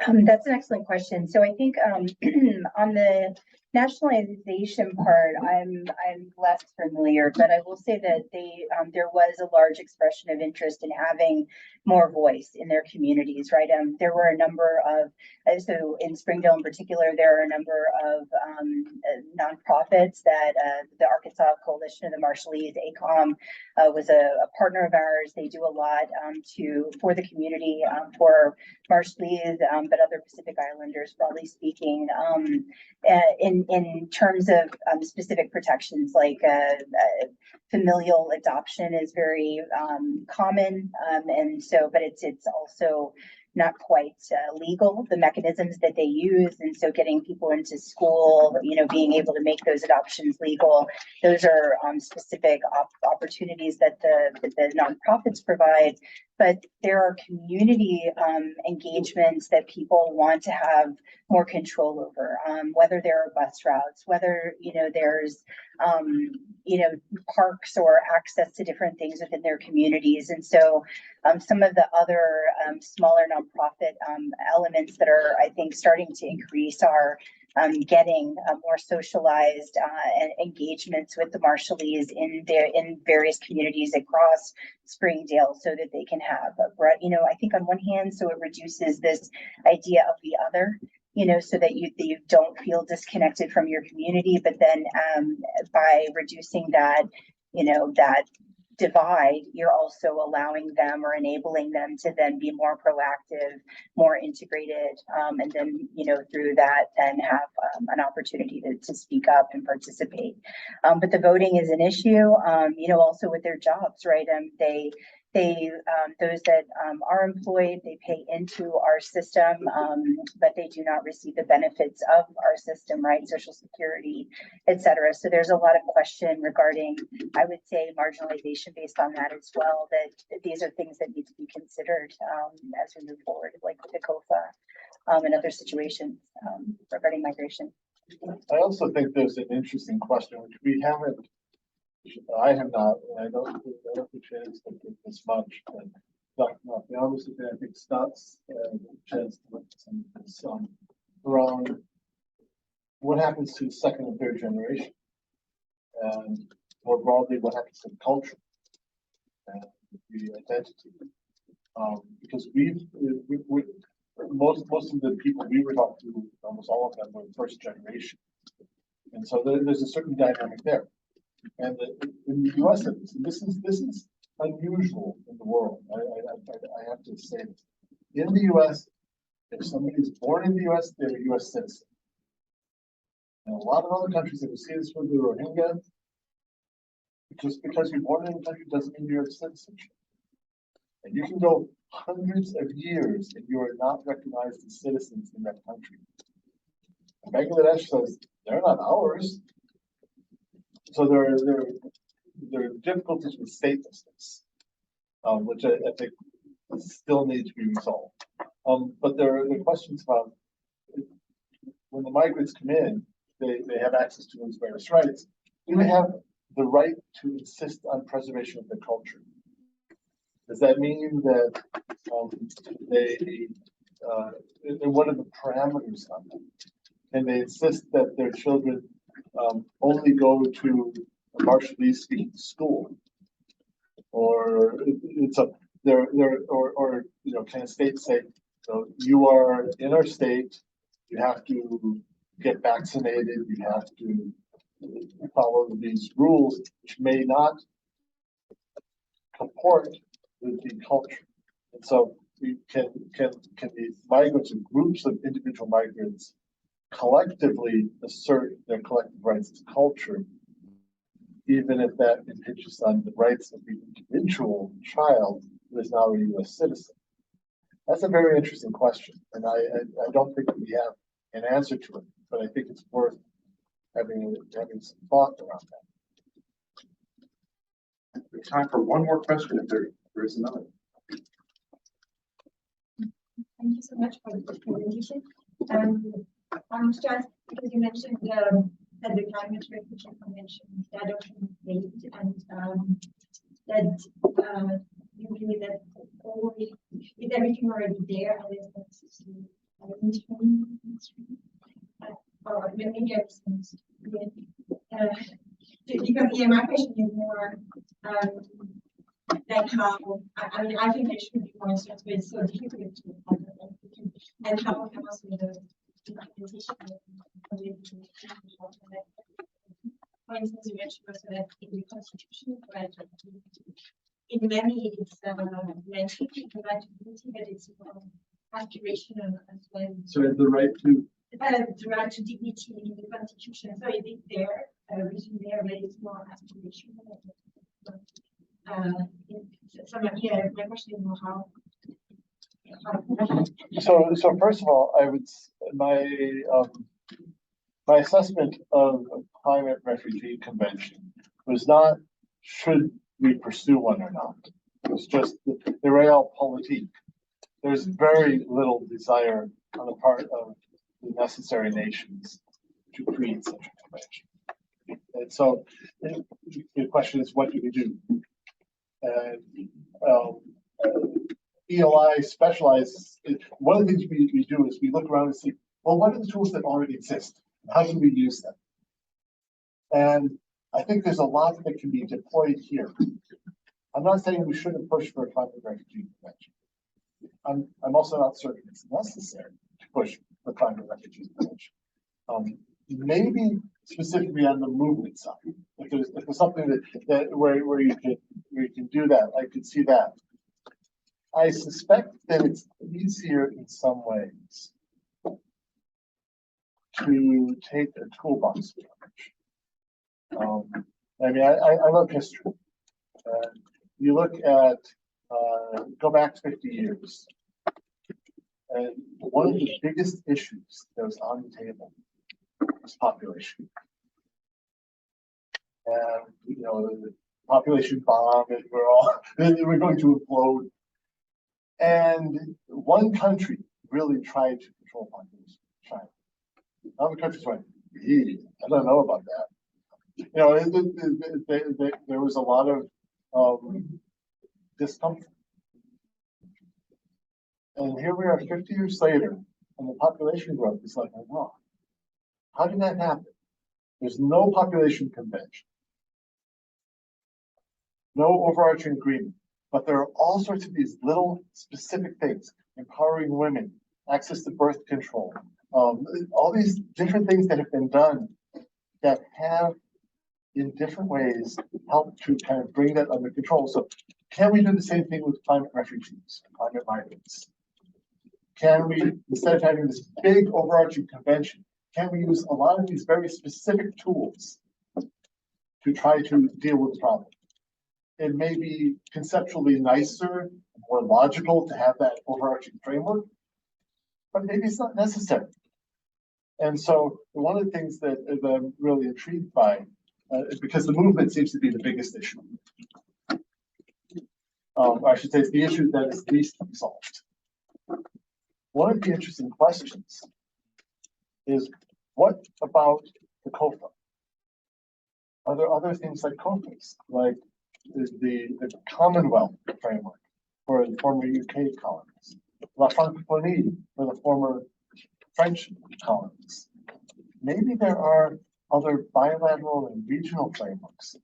That's an excellent question. So I think on the nationalization part, I'm less familiar, but I will say that there was a large expression of interest in having more voice in their communities, right? There were a number of, so in Springdale in particular, there are a number of nonprofits that the Arkansas Coalition of the Marshallese, ACOM, was a partner of ours. They do a lot for the community, for Marshallese, but other Pacific Islanders, broadly speaking, in terms of specific protections, like familial adoption is very common, and so, but it's also not quite legal, the mechanisms that they use. And so getting people into school, being able to make those adoptions legal, those are specific opportunities that the nonprofits provide. but there are community engagements that people want to have more control over, whether there are bus routes, whether, there's, parks or access to different things within their communities. And so some of the other smaller nonprofit elements that are, I think, starting to increase are getting more socialized engagements with the Marshallese in various communities across Springdale, so that they can have I think on one hand, so it reduces this idea of the other, so that you don't feel disconnected from your community, but then by reducing that, that divide, you're also allowing them or enabling them to then be more proactive, more integrated, and then, through that, then have an opportunity to speak up and participate. But the voting is an issue, also with their jobs, right? Those that are employed, they pay into our system, but they do not receive the benefits of our system, right? Social Security, et cetera. So there's a lot of question regarding, I would say, marginalization based on that as well, that these are things that need to be considered as we move forward, like with the COFA and other situations regarding migration. I also think there's an interesting question, which I have not, and I don't think Shannon's looked at this much, but not the opposite. I think Scott's chance to look at some of this around what happens to the second and third generation, and more broadly, what happens to the culture and the identity. Because most of the people we were talking to, almost all of them were first generation, and so there's a certain dynamic there. And in the U.S., this is unusual in the world. I have to say this. In the U.S., if somebody is born in the U.S., they're a U.S. citizen. In a lot of other countries, if you see this with the Rohingya, just because you're born in the country doesn't mean you're a citizen. And you can go hundreds of years and you are not recognized as citizens in that country. And Bangladesh says they're not ours. So there are difficulties with statelessness, which I think still need to be resolved. But there are questions about when the migrants come in, they have access to those various rights. Do they have the right to insist on preservation of their culture? Does that mean that and what are the parameters on that? Can they insist that their children only go to a Marshallese speaking school, or can a state say, you are in our state, you have to get vaccinated, you have to follow these rules, which may not comport with the culture. And so we can the migrants and groups of individual migrants collectively assert their collective rights to culture, even if that impinges on the rights of the individual child who is now a U.S. citizen? That's a very interesting question, and I don't think we have an answer to it, but I think it's worth having some thought around that. We have time for one more question if there is another. Thank you so much for the presentation. Just because you mentioned that the Climate Refugee Convention is the adoption date, and that you believe that is everything already there, and there's no or maybe everything's because my question is more like how I think there should be more instruments, but it's so difficult to and how can also the implementation for instance, you mentioned also that in the Constitution, but in many it's mentioned the right to dignity, but it's aspirational as well. So the right to the right to dignity in the Constitution. So it is there, written there, but it's more aspirational. My question is more how. So first of all, I would my assessment of a climate refugee convention was not should we pursue one or not. It's just the realpolitik. There's very little desire on the part of the necessary nations to create such a convention. And so the question is, what do we do? And ELI specializes. One of the things we do is we look around and see, well, what are the tools that already exist? How can we use them? And I think there's a lot that can be deployed here. I'm not saying we shouldn't push for a climate refugee convention. I'm also not certain it's necessary to push for climate refugee convention. Maybe specifically on the movement side, if there's something where you can do that, I could see that. I suspect that it's easier in some ways to take a toolbox approach. I mean, I love history. You look at, go back 50 years, and one of the biggest issues that was on the table was population. And, you know, the population bomb, and we're going to implode. And one country really tried to control population, China. Other countries went, I don't know about that. You know, there was a lot of discomfort. And here we are 50 years later, and the population growth is like, wow, how did that happen? There's no population convention, no overarching agreement, but there are all sorts of these little specific things: empowering women, access to birth control, all these different things that have been done that have, in different ways, helped to kind of bring that under control. So can we do the same thing with climate refugees, climate migrants? Can we, instead of having this big overarching convention, can we use a lot of these very specific tools to try to deal with the problem? It may be conceptually nicer, more logical to have that overarching framework, but maybe it's not necessary. And so one of the things that I'm really intrigued by is because the movement seems to be the biggest issue. I should say it's the issue that is least resolved. One of the interesting questions is, what about the COFA? Are there other things like COFAs, like the Commonwealth framework for the former UK colonies, La Francophonie for the former French colonies? Maybe there are other bilateral and regional frameworks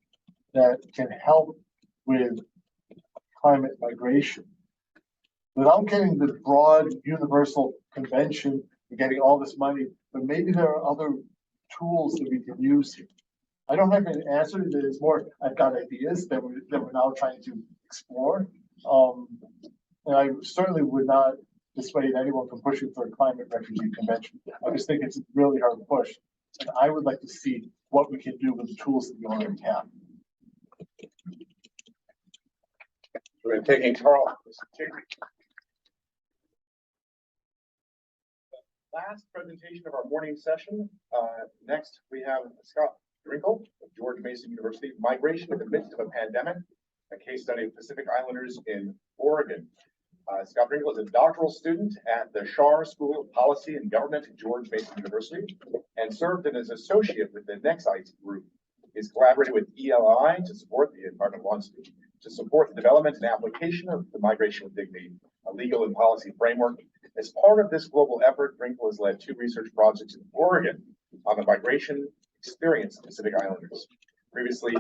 that can help with climate migration without getting the broad universal convention and getting all this money, but maybe there are other tools that we can use here. I don't have an answer. There's more, I've got ideas that we're now trying to explore. And I certainly would not dissuade anyone from pushing for a climate refugee convention. I just think it's a really hard to push. And I would like to see what we can do with the tools that we already have. We're taking Carl. Last presentation of our morning session. Next, we have Scott Drinkall of George Mason University, Migration in the Midst of a Pandemic, a case study of Pacific Islanders in Oregon. Scott Drinkall is a doctoral student at the Schar School of Policy and Government at George Mason University and served as an associate with the Nexite Group. He's collaborated with ELI to support the Environmental Law Institute, to support the development and application of the Migration with Dignity, a legal and policy framework. As part of this global effort, Drinkall has led 2 research projects in Oregon on the migration experience of Pacific Islanders. Previously,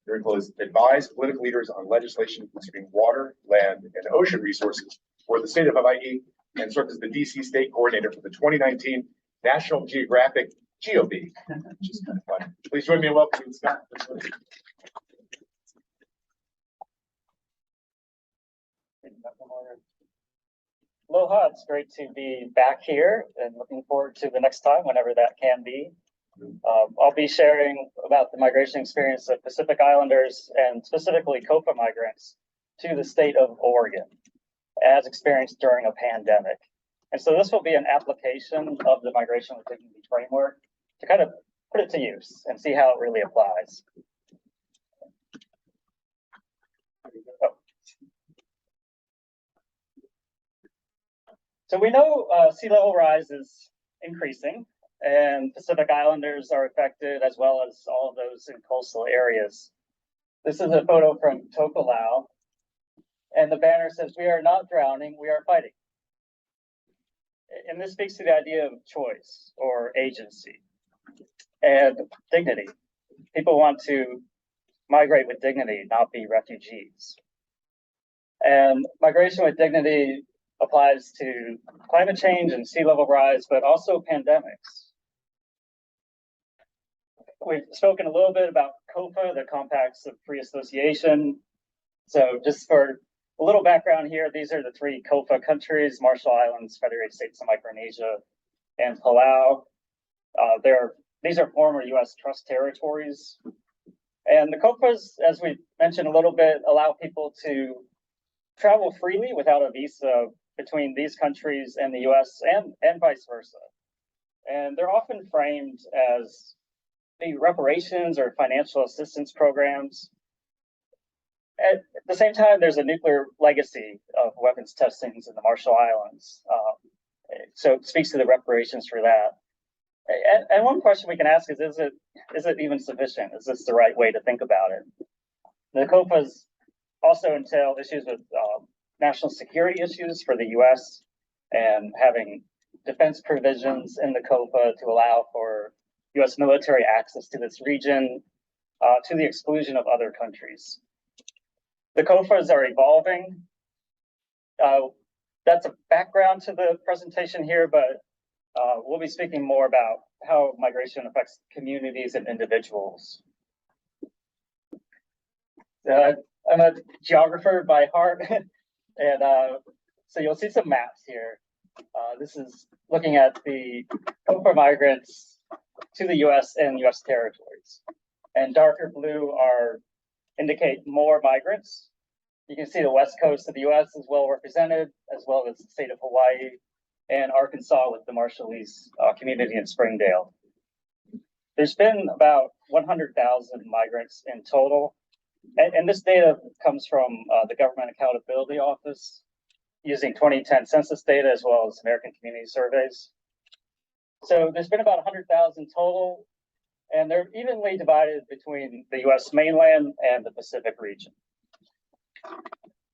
Drinkall has advised political leaders on legislation concerning water, land, and ocean resources for the state of Hawaii and served as the DC state coordinator for the 2019 National Geographic GeoB, which is kind of fun. Please join me in welcoming Scott. Aloha, it's great to be back here and looking forward to the next time, whenever that can be. I'll be sharing about the migration experience of Pacific Islanders and specifically COFA migrants to the state of Oregon as experienced during a pandemic. And so this will be an application of the Migration with Dignity framework to kind of put it to use and see how it really applies. So we know sea level rise is increasing, and Pacific Islanders are affected, as well as all of those in coastal areas. This is a photo from Tokelau, and the banner says, "We are not drowning, we are fighting." And this speaks to the idea of choice or agency and dignity. People want to migrate with dignity, not be refugees. And migration with dignity applies to climate change and sea level rise, but also pandemics. We've spoken a little bit about COFA, the Compacts of Free Association. So just for a little background here, these are the three COFA countries: Marshall Islands, Federated States of Micronesia, and Palau. These are former US trust territories. And the COFAs, as we mentioned a little bit, allow people to travel freely without a visa between these countries and the US and vice versa. And they're often framed as maybe reparations or financial assistance programs. At the same time, there's a nuclear legacy of weapons testings in the Marshall Islands. So it speaks to the reparations for that. And one question we can ask is it even sufficient? Is this the right way to think about it? The COFAs also entail issues with national security issues for the US and having defense provisions in the COFA to allow for US military access to this region to the exclusion of other countries. The COFAs are evolving. That's a background to the presentation here, but we'll be speaking more about how migration affects communities and individuals. I'm a geographer by heart, and so you'll see some maps here. This is looking at the COFA migrants to the US and US territories. And darker blue indicate more migrants. You can see the west coast of the US is well represented, as well as the state of Hawaii and Arkansas with the Marshallese community in Springdale. There's been about 100,000 migrants in total. And this data comes from the Government Accountability Office using 2010 census data as well as American Community Surveys. So there's been about 100,000 total, and they're evenly divided between the US mainland and the Pacific region.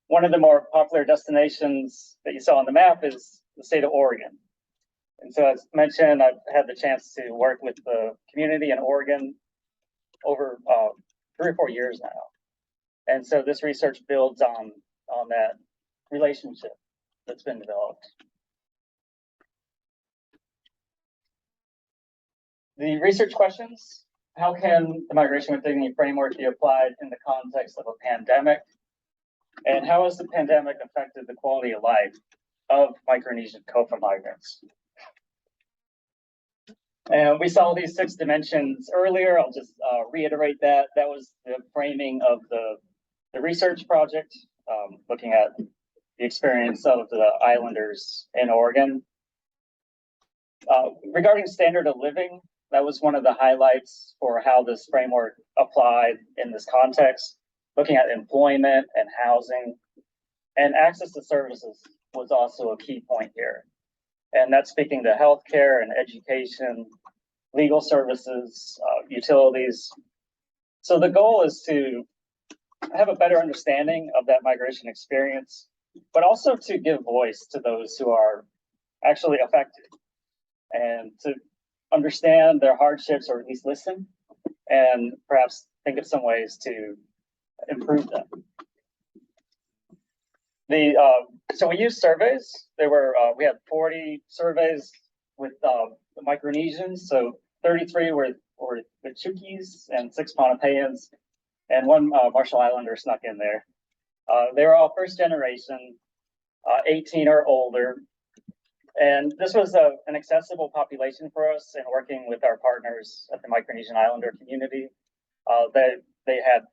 One of the more popular destinations that you saw on the map is the state of Oregon. And so as mentioned, I've had the chance to work with the community in Oregon over 3 or 4 years now. And so this research builds on that relationship that's been developed. The research questions: how can the migration with dignity framework be applied in the context of a pandemic? And how has the pandemic affected the quality of life of Micronesian COFA migrants? And we saw these 6 dimensions earlier. I'll just reiterate that. That was the framing of the research project, looking at the experience of the islanders in Oregon. Regarding standard of living, that was one of the highlights for how this framework applied in this context, looking at employment and housing, and access to services was also a key point here. And that's speaking to healthcare and education, legal services, utilities. So the goal is to have a better understanding of that migration experience, but also to give voice to those who are actually affected and to understand their hardships, or at least listen, and perhaps think of some ways to improve them. So we used surveys. We had 40 surveys with the Micronesians. So 33 were the Chukis and 6 Pohnpeians, and 1 Marshall Islander snuck in there. They were all first generation, 18 or older. And this was an accessible population for us, and working with our partners at the Micronesian Islander community, they had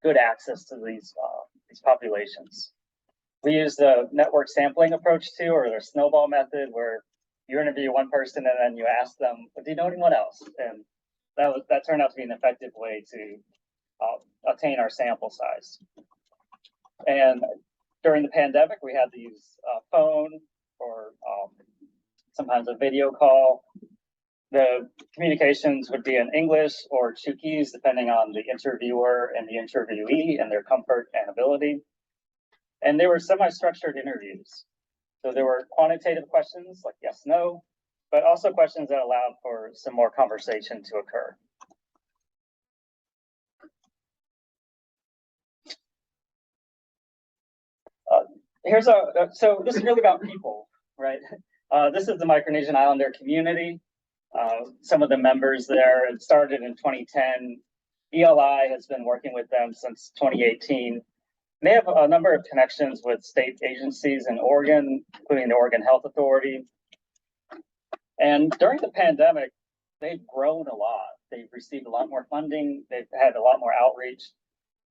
good access to these populations. We used the network sampling approach too, or the snowball method, where you interview one person and then you ask them, do you know anyone else? And that turned out to be an effective way to attain our sample size. And during the pandemic, we had to use phone or sometimes a video call. The communications would be in English or Chuukese, depending on the interviewer and the interviewee and their comfort and ability. And they were semi-structured interviews. So there were quantitative questions like yes, no, but also questions that allowed for some more conversation to occur. So this is really about people, right? This is the Micronesian Islander community. Some of the members there, it started in 2010. ELI has been working with them since 2018. They have a number of connections with state agencies in Oregon, including the Oregon Health Authority. And during the pandemic, they've grown a lot. They've received a lot more funding. They've had a lot more outreach.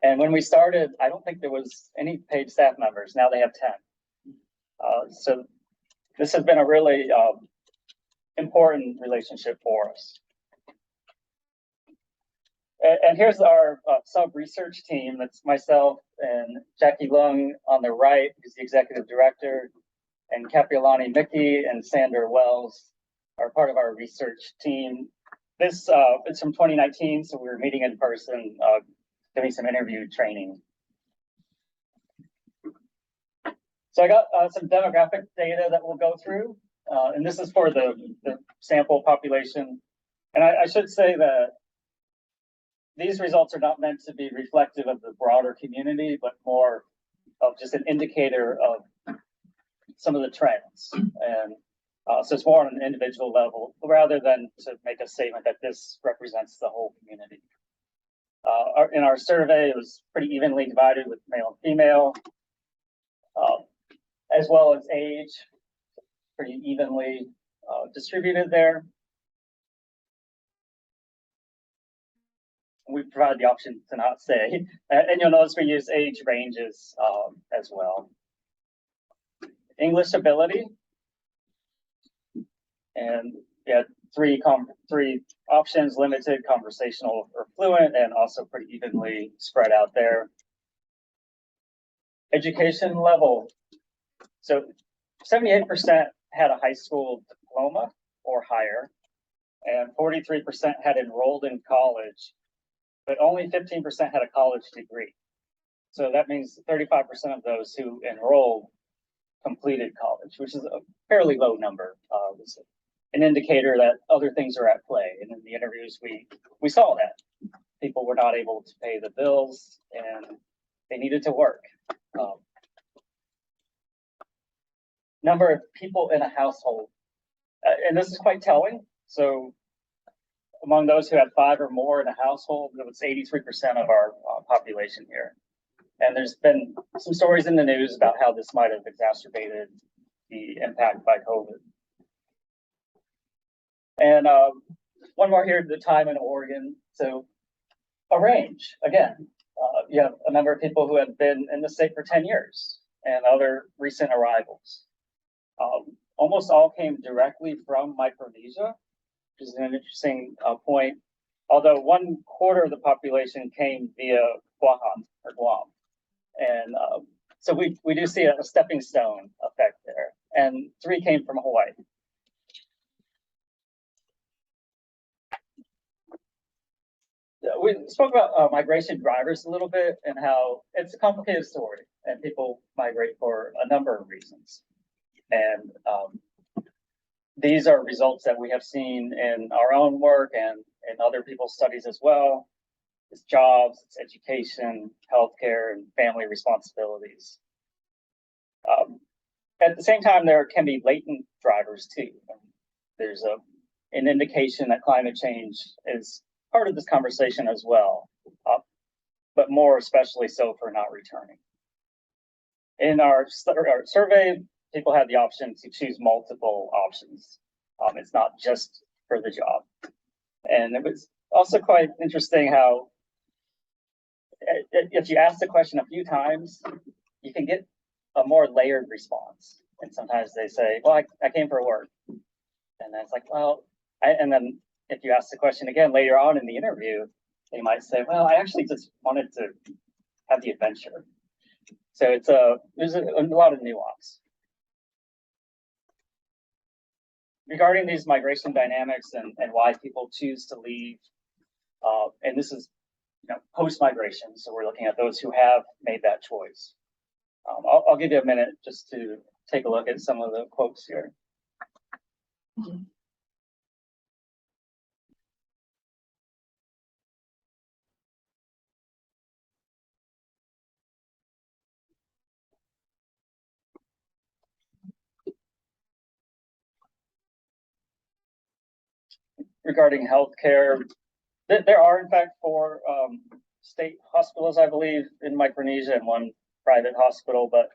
And when we started, I don't think there was any paid staff members. Now they have 10. So this has been a really important relationship for us. And here's our sub-research team. That's myself and Jackie Lung on the right, who's the executive director, and Kapiolani Mickey and Sander Wells are part of our research team. This it's from 2019, so we were meeting in person, doing some interview training. So I got some demographic data that we'll go through, and this is for the sample population. And I should say that these results are not meant to be reflective of the broader community, but more of just an indicator of some of the trends. And so it's more on an individual level, rather than to make a statement that this represents the whole community. In our survey, it was pretty evenly divided with male and female, as well as age, pretty evenly distributed there. We provide the option to not say, and you'll notice we use age ranges as well. English ability, and yeah, three options: limited, conversational, or fluent, and also pretty evenly spread out there. Education level, so 78% had a high school diploma or higher, and 43% had enrolled in college, but only 15% had a college degree. So that means 35% of those who enrolled completed college, which is a fairly low number. It's an indicator that other things are at play. And in the interviews, we saw that people were not able to pay the bills and they needed to work. Number of people in a household, and this is quite telling. So among those who had 5 or more in a household, it was 83% of our population here. And there's been some stories in the news about how this might have exacerbated the impact by COVID. And one more here, the time in Oregon. So a range, again, you have a number of people who have been in the state for 10 years and other recent arrivals. Almost all came directly from Micronesia, which is an interesting point. Although 1/4 of the population came via Guam. And so we do see a stepping stone effect there. And 3 came from Hawaii. We spoke about migration drivers a little bit and how it's a complicated story and people migrate for a number of reasons. And these are results that we have seen in our own work and in other people's studies as well. It's jobs, it's education, healthcare, and family responsibilities. At the same time, there can be latent drivers too. There's an indication that climate change is part of this conversation as well, but more especially so for not returning. In our survey, people had the option to choose multiple options. It's not just for the job. And it was also quite interesting how if you ask the question a few times, you can get a more layered response. And sometimes they say, well, I came for work. And then it's like, well, and then if you ask the question again later on in the interview, they might say, well, I actually just wanted to have the adventure. So there's a lot of nuance. regarding these migration dynamics and why people choose to leave, and this is, post-migration, so we're looking at those who have made that choice. I'll give you a minute just to take a look at some of the quotes here. Regarding healthcare, there are in fact 4 state hospitals, I believe, in Micronesia and 1 private hospital, but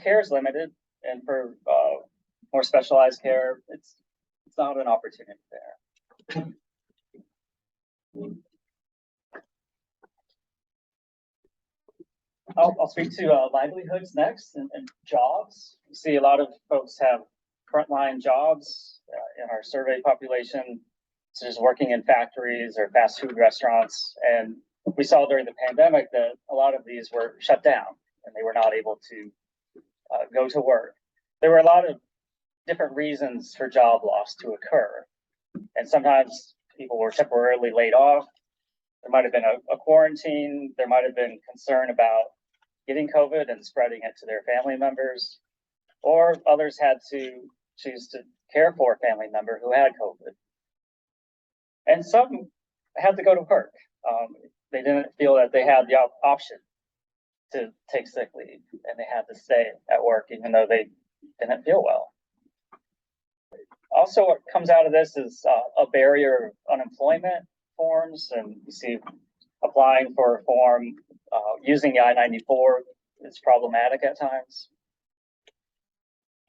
care is limited, and for more specialized care, it's not an opportunity there. I'll speak to livelihoods next and jobs. You see a lot of folks have frontline jobs in our survey population, such as working in factories or fast food restaurants. And we saw during the pandemic that a lot of these were shut down and they were not able to go to work. There were a lot of different reasons for job loss to occur. And sometimes people were temporarily laid off. There might have been a quarantine. There might have been concern about getting COVID and spreading it to their family members, or others had to choose to care for a family member who had COVID. And some had to go to work. They didn't feel that they had the option to take sick leave, and they had to stay at work even though they didn't feel well. Also, what comes out of this is a barrier of unemployment forms, and you see applying for a form using the I-94 is problematic at times.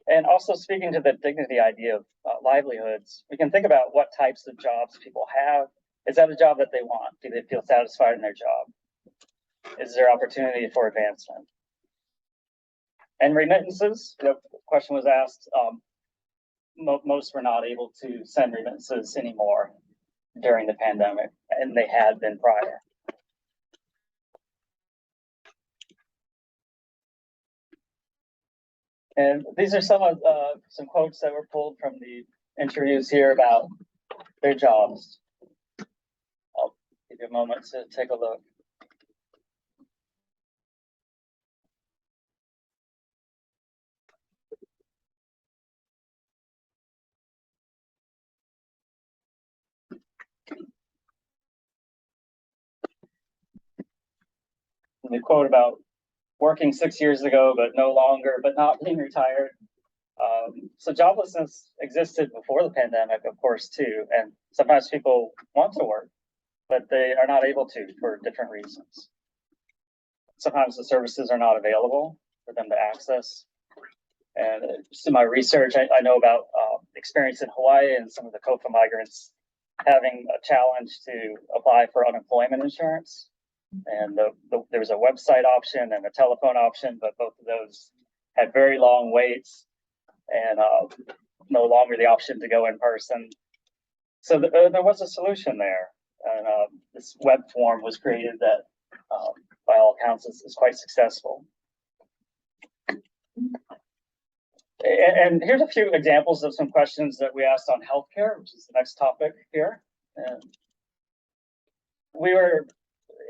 And also speaking to the dignity idea of livelihoods, we can think about what types of jobs people have. Is that a job that they want? Do they feel satisfied in their job? Is there opportunity for advancement? And remittances, the question was asked, most were not able to send remittances anymore during the pandemic, and they had been prior. And these are some of some quotes that were pulled from the interviews here about their jobs. I'll give you a moment to take a look. And the quote about working 6 years ago, but no longer, but not being retired. So joblessness existed before the pandemic, of course, too. And sometimes people want to work, but they are not able to for different reasons. Sometimes the services are not available for them to access. And just in my research, I know about experience in Hawaii and some of the COFA migrants having a challenge to apply for unemployment insurance. And there was a website option and a telephone option, but both of those had very long waits and no longer the option to go in person. So there was a solution there. And this web form was created that, by all accounts, is quite successful. And here's a few examples of some questions that we asked on healthcare, which is the next topic here. And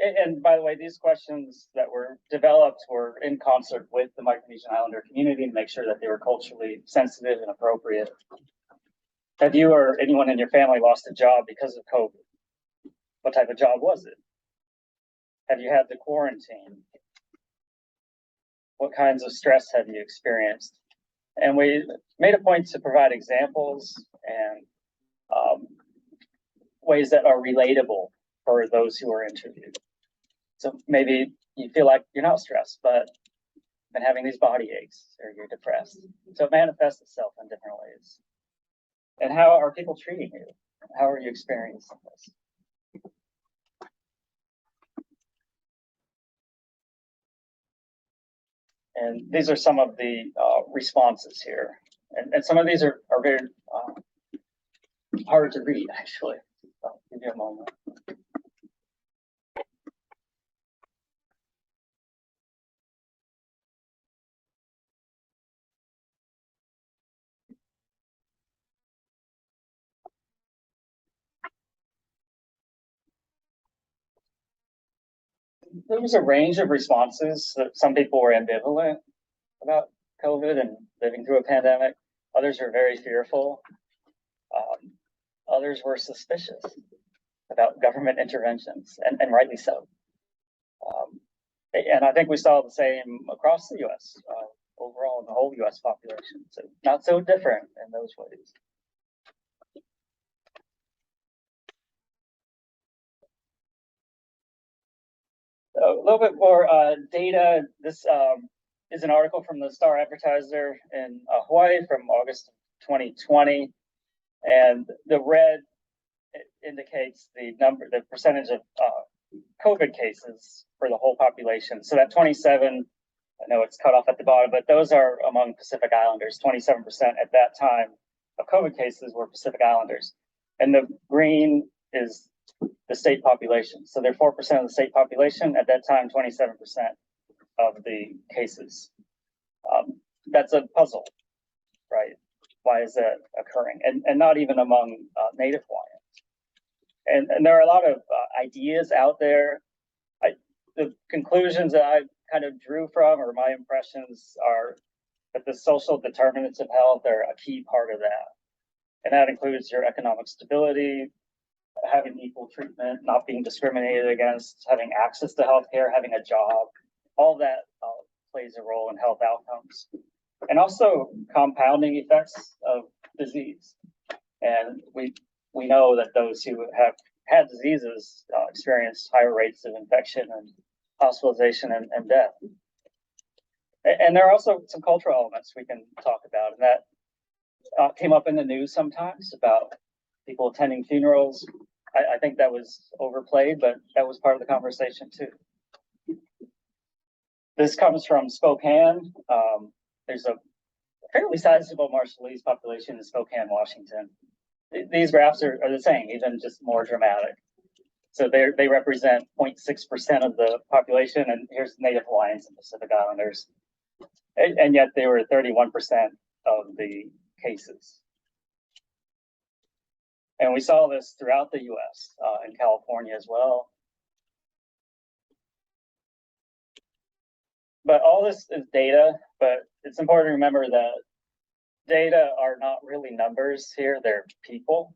and by the way, these questions that were developed were in concert with the Micronesian Islander community to make sure that they were culturally sensitive and appropriate. Have you or anyone in your family lost a job because of COVID? What type of job was it? Have you had the quarantine? What kinds of stress have you experienced? And we made a point to provide examples and ways that are relatable for those who are interviewed. So maybe you feel like you're not stressed, but you've been having these body aches or you're depressed. So it manifests itself in different ways. And how are people treating you? How are you experiencing this? And these are some of the responses here. And some of these are very hard to read, actually. I'll give you a moment. there was a range of responses. Some people were ambivalent about COVID and living through a pandemic. Others were very fearful. Others were suspicious about government interventions, and rightly so. And I think we saw the same across the U.S. Overall in the whole U.S. population. So not so different in those ways. A little bit more data. This is an article from the Star Advertiser in Hawaii from August 2020. And the red indicates the percentage of COVID cases for the whole population. So that 27, I know it's cut off at the bottom, but those are among Pacific Islanders. 27% at that time of COVID cases were Pacific Islanders. And the green is the state population. So they're 4% of the state population. At that time, 27% of the cases. That's a puzzle, right? Why is that occurring? And not even among Native Hawaiians. And there are a lot of ideas out there. The conclusions that I kind of drew from, or my impressions, are that the social determinants of health are a key part of that. And that includes your economic stability, having equal treatment, not being discriminated against, having access to healthcare, having a job. All that plays a role in health outcomes. And also compounding effects of disease. And we know that those who have had diseases experience higher rates of infection and hospitalization and death. And there are also some cultural elements we can talk about, and that came up in the news sometimes about people attending funerals. I think that was overplayed, but that was part of the conversation too. This comes from Spokane. There's a fairly sizable Marshallese population in Spokane, Washington. These graphs are the same, even just more dramatic. So they represent 0.6% of the population, and here's Native Hawaiians and Pacific Islanders. And yet they were 31% of the cases. And we saw this throughout the US, in California as well. But all this is data, but it's important to remember that data are not really numbers here, they're people.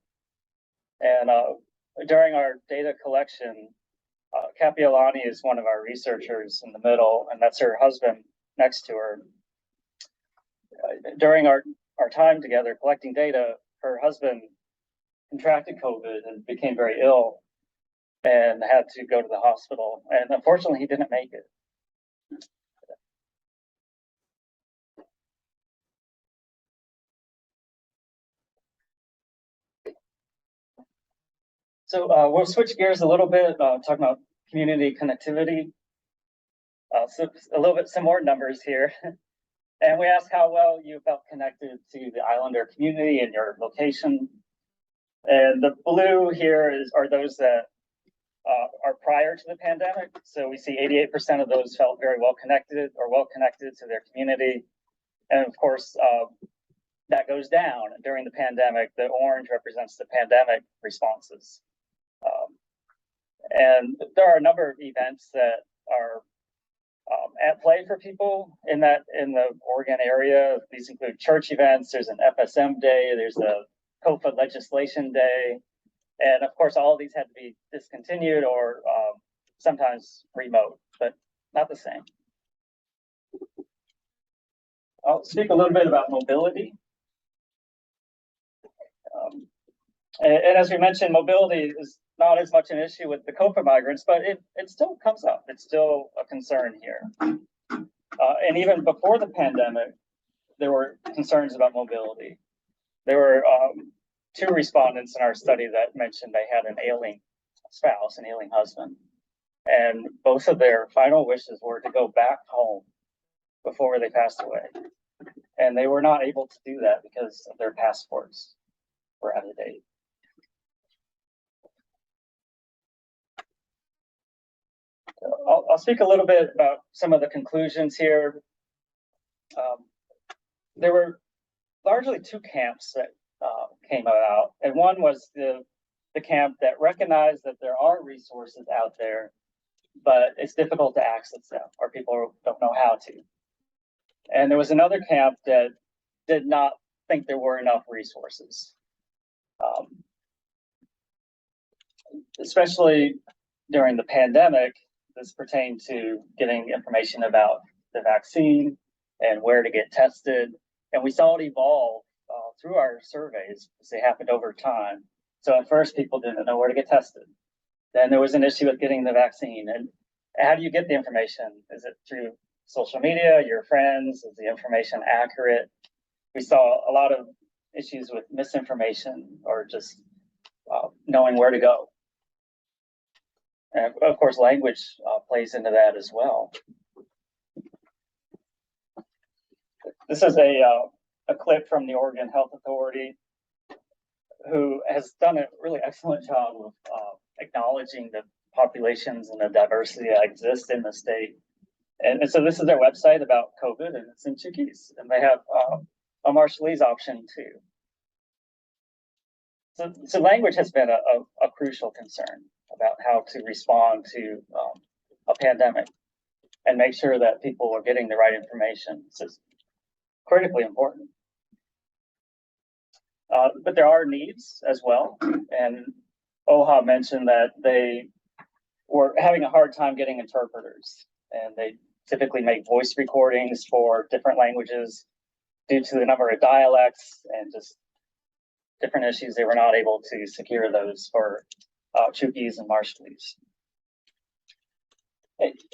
And during our data collection, Kapiolani is one of our researchers in the middle, and that's her husband next to her. During our time together collecting data, her husband contracted COVID and became very ill and had to go to the hospital. And unfortunately, he didn't make it. So we'll switch gears a little bit, talking about community connectivity. So a little bit, some more numbers here. And we asked how well you felt connected to the Islander community in your location. And the blue here are those that are prior to the pandemic. So we see 88% of those felt very well connected or well connected to their community. And of course, that goes down during the pandemic. The orange represents the pandemic responses. And there are a number of events that are at play for people in the Oregon area. These include church events. There's an FSM day. There's a COFA legislation day. And of course, all of these had to be discontinued or sometimes remote, but not the same. I'll speak a little bit about mobility. And as we mentioned, mobility is not as much an issue with the COFA migrants, but it still comes up. It's still a concern here. And even before the pandemic, there were concerns about mobility. There were 2 respondents in our study that mentioned they had an ailing spouse, an ailing husband. And both of their final wishes were to go back home before they passed away. And they were not able to do that because of their passports were out of date. I'll speak a little bit about some of the conclusions here. There were largely 2 camps that came out, and one was the camp that recognized that there are resources out there but it's difficult to access them, or people don't know how to. And there was another camp that did not think there were enough resources, especially during the pandemic. This pertained to getting information about the vaccine and where to get tested. And we saw it evolve through our surveys as they happened over time. So at first, people didn't know where to get tested. Then there was an issue with getting the vaccine. And how do you get the information? Is it through social media, your friends? Is the information accurate? We saw a lot of issues with misinformation or just knowing where to go. And of course, language plays into that as well. This is a clip from the Oregon Health Authority, who has done a really excellent job of acknowledging the populations and the diversity that exists in the state. And so this is their website about COVID, and it's in Chukis, and they have a Marshallese option too. So language has been a crucial concern about how to respond to a pandemic and make sure that people are getting the right information. It's critically important. But there are needs as well. And OHA mentioned that they were having a hard time getting interpreters, and they typically make voice recordings for different languages due to the number of dialects and just different issues. They were not able to secure those for Chukis and Marshallese.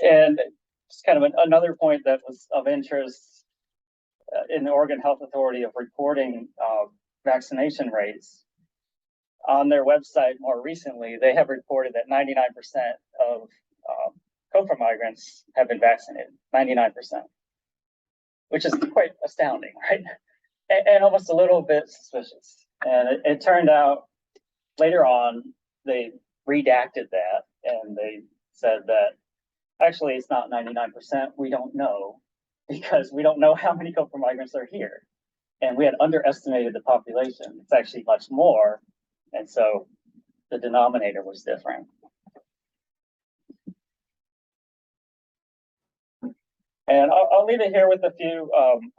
And just kind of another point that was of interest in the Oregon Health Authority of reporting vaccination rates. On their website more recently, they have reported that 99% of COFA migrants have been vaccinated, 99%, which is quite astounding, right? And almost a little bit suspicious. And it turned out later on, they redacted that and they said that actually it's not 99%, we don't know, because we don't know how many COFA migrants are here. And we had underestimated the population. It's actually much more. And so the denominator was different. And I'll leave it here with a few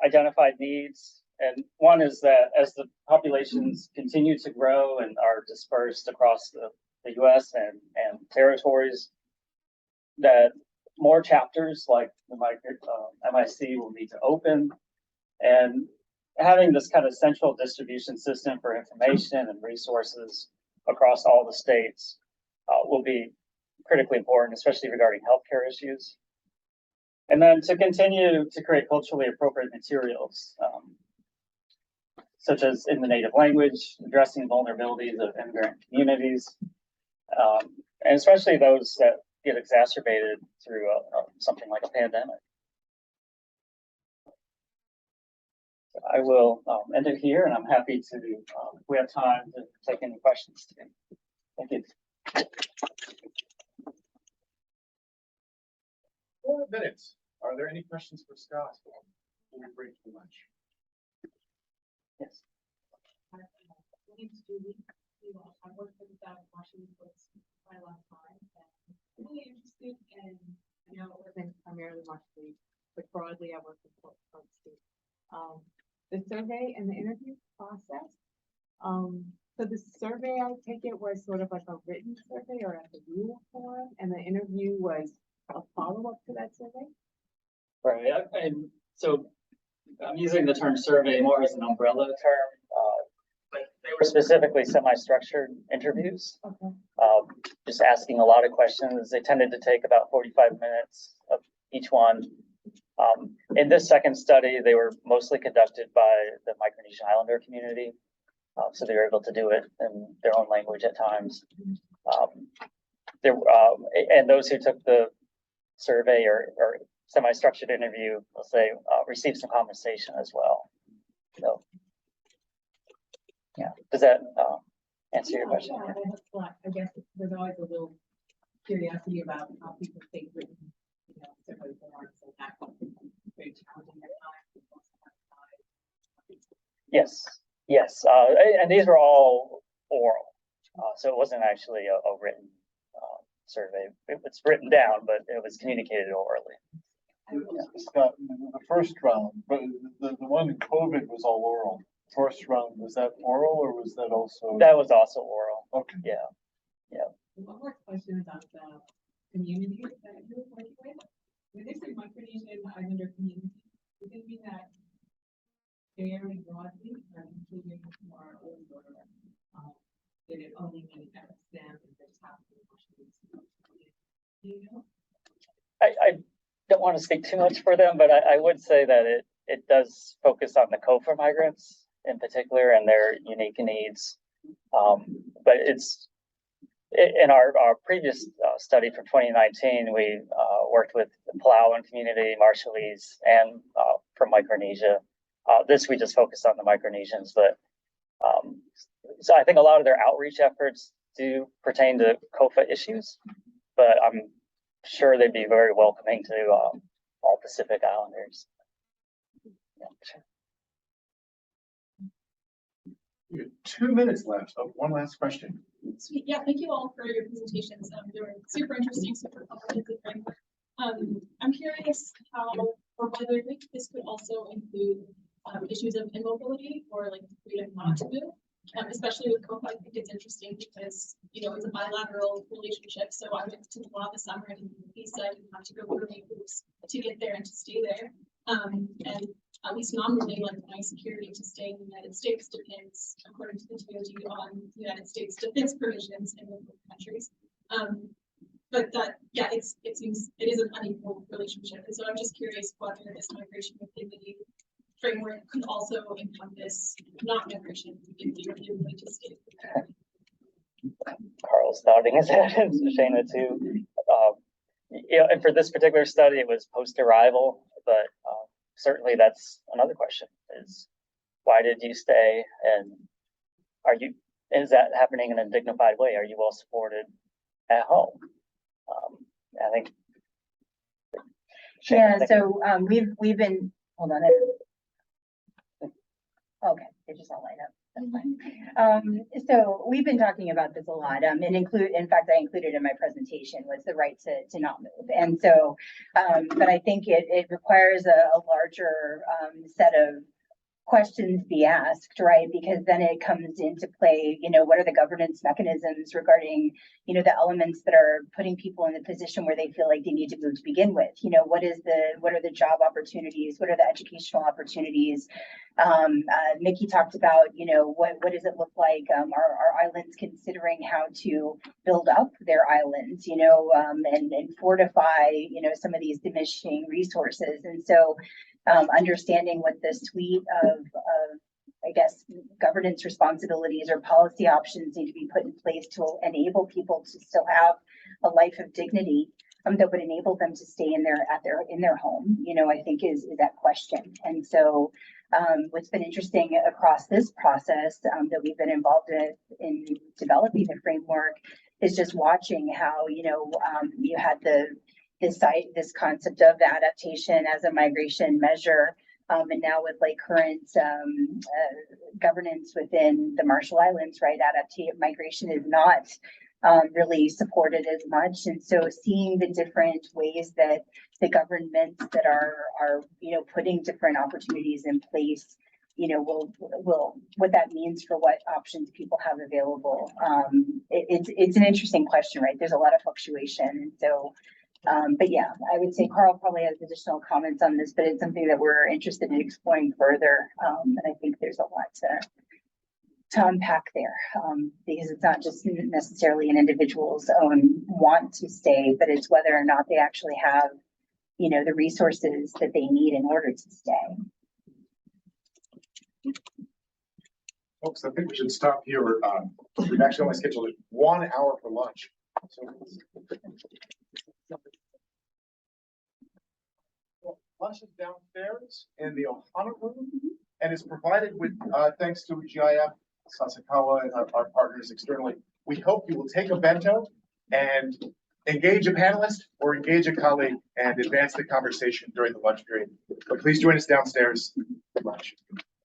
identified needs. And one is that as the populations continue to grow and are dispersed across the US and territories, that more chapters like the MIC will need to open. And having this kind of central distribution system for information and resources across all the states will be critically important, especially regarding healthcare issues. And then to continue to create culturally appropriate materials, such as in the native language, addressing vulnerabilities of immigrant communities, and especially those that get exacerbated through something like a pandemic. I will end it here, and I'm happy to, if we have time, to take any questions today. Thank you. 4 minutes. Are there any questions for Scott before we break for lunch? Yes. My name's Julie. I worked for the Washington Post quite a long time. And I'm really interested in, I know it wasn't primarily Washington, but broadly I worked in Portland State. The survey and the interview process. So the survey, I take it, was sort of like a written survey or like a rule form, and the interview was a follow-up to that survey? Right. And so I'm using the term survey more as an umbrella term, but they were specifically semi-structured interviews. Okay. Just asking a lot of questions. They tended to take about 45 minutes of each one. In this second study, they were mostly conducted by the Micronesian Islander community. So they were able to do it in their own language at times. And those who took the survey or semi-structured interview, let's say, received some compensation as well. So, yeah, does that answer your question? Yeah, that helps a lot. I guess there's always a little curiosity about how people think written, survey forms and that kind of thing. Very challenging at times. Yes, yes, and these were all oral, so it wasn't actually a written survey. It was written down, but it was communicated orally. Scott, the first round, but the one in COVID was all oral. First round, was that oral or was that also? That was also oral. Okay. Yeah. One more question about the community that you're working with. When they say Micronesian Islander community, does it mean that very broadly, including more older, did it only mean that them and there's half the you know? I don't want to speak too much for them, but I would say that it does focus on the COFA migrants in particular and their unique needs. But it's in our previous study from 2019, we worked with the Palauan community, Marshallese, and from Micronesia. This we just focused on the Micronesians, but so I think a lot of their outreach efforts do pertain to COFA issues, but I'm sure they'd be very welcoming to all Pacific Islanders. Yeah, sure. We have 2 minutes left. Oh, one last question. Sweet. Yeah, thank you all for your presentations. They were super interesting, super comprehensive. I'm curious how or whether this could also include issues of immobility or like the freedom not to move. Especially with COFA, I think it's interesting because, you know, it's a bilateral relationship. So I went to the law this summer and he said you have to go through hoops to get there and to stay there. And at least nominally, like my security to stay in the United States depends, according to the DoD, on United States defense provisions in both countries. But that, yeah, it seems it is an unequal relationship. And so I'm just curious whether this migration activity framework could also encompass not migration if you're able to stay. Carl's nodding his head, and Shanna too. You know, and for this particular study, it was post-arrival, but certainly that's another question: is why did you stay, and is that happening in a dignified way? Are you well supported at home? I think. Yeah. So we've been hold on. Okay, they just all light up. That's fine. So we've been talking about this a lot, and in fact, I included in my presentation was the right to not move. And so, but I think it requires a larger set of questions be asked, right? Because then it comes into play, you know, what are the governance mechanisms regarding, you know, the elements that are putting people in the position where they feel like they need to move to begin with? You know, what are the job opportunities? What are the educational opportunities? Mickey talked about, you know, what does it look like? Are islands considering how to build up their islands, you know, and fortify, you know, some of these diminishing resources? And so understanding what the suite of, I guess, governance responsibilities or policy options need to be put in place to enable people to still have a life of dignity that would enable them to stay in their home, you know, I think is that question. And so what's been interesting across this process that we've been involved in developing the framework is just watching how, you know, you had this concept of adaptation as a migration measure. And now with like current governance within the Marshall Islands, right, migration is not really supported as much. And so seeing the different ways that the governments that are you know, putting different opportunities in place, you know, will what that means for what options people have available. It's an interesting question, right? There's a lot of fluctuation. And so but yeah, I would say Carl probably has additional comments on this, but it's something that we're interested in exploring further. And I think there's a lot to unpack there, because it's not just necessarily an individual's own want to stay, but it's whether or not they actually have, you know, the resources that they need in order to stay. Folks, I think we should stop here. We've actually only scheduled 1 hour for lunch. So lunch is downstairs in the Ohana room and is provided with thanks to GIF, Sasakawa, and our partners externally. We hope you will take a bento and engage a panelist or engage a colleague and advance the conversation during the lunch period. But please join us downstairs for lunch.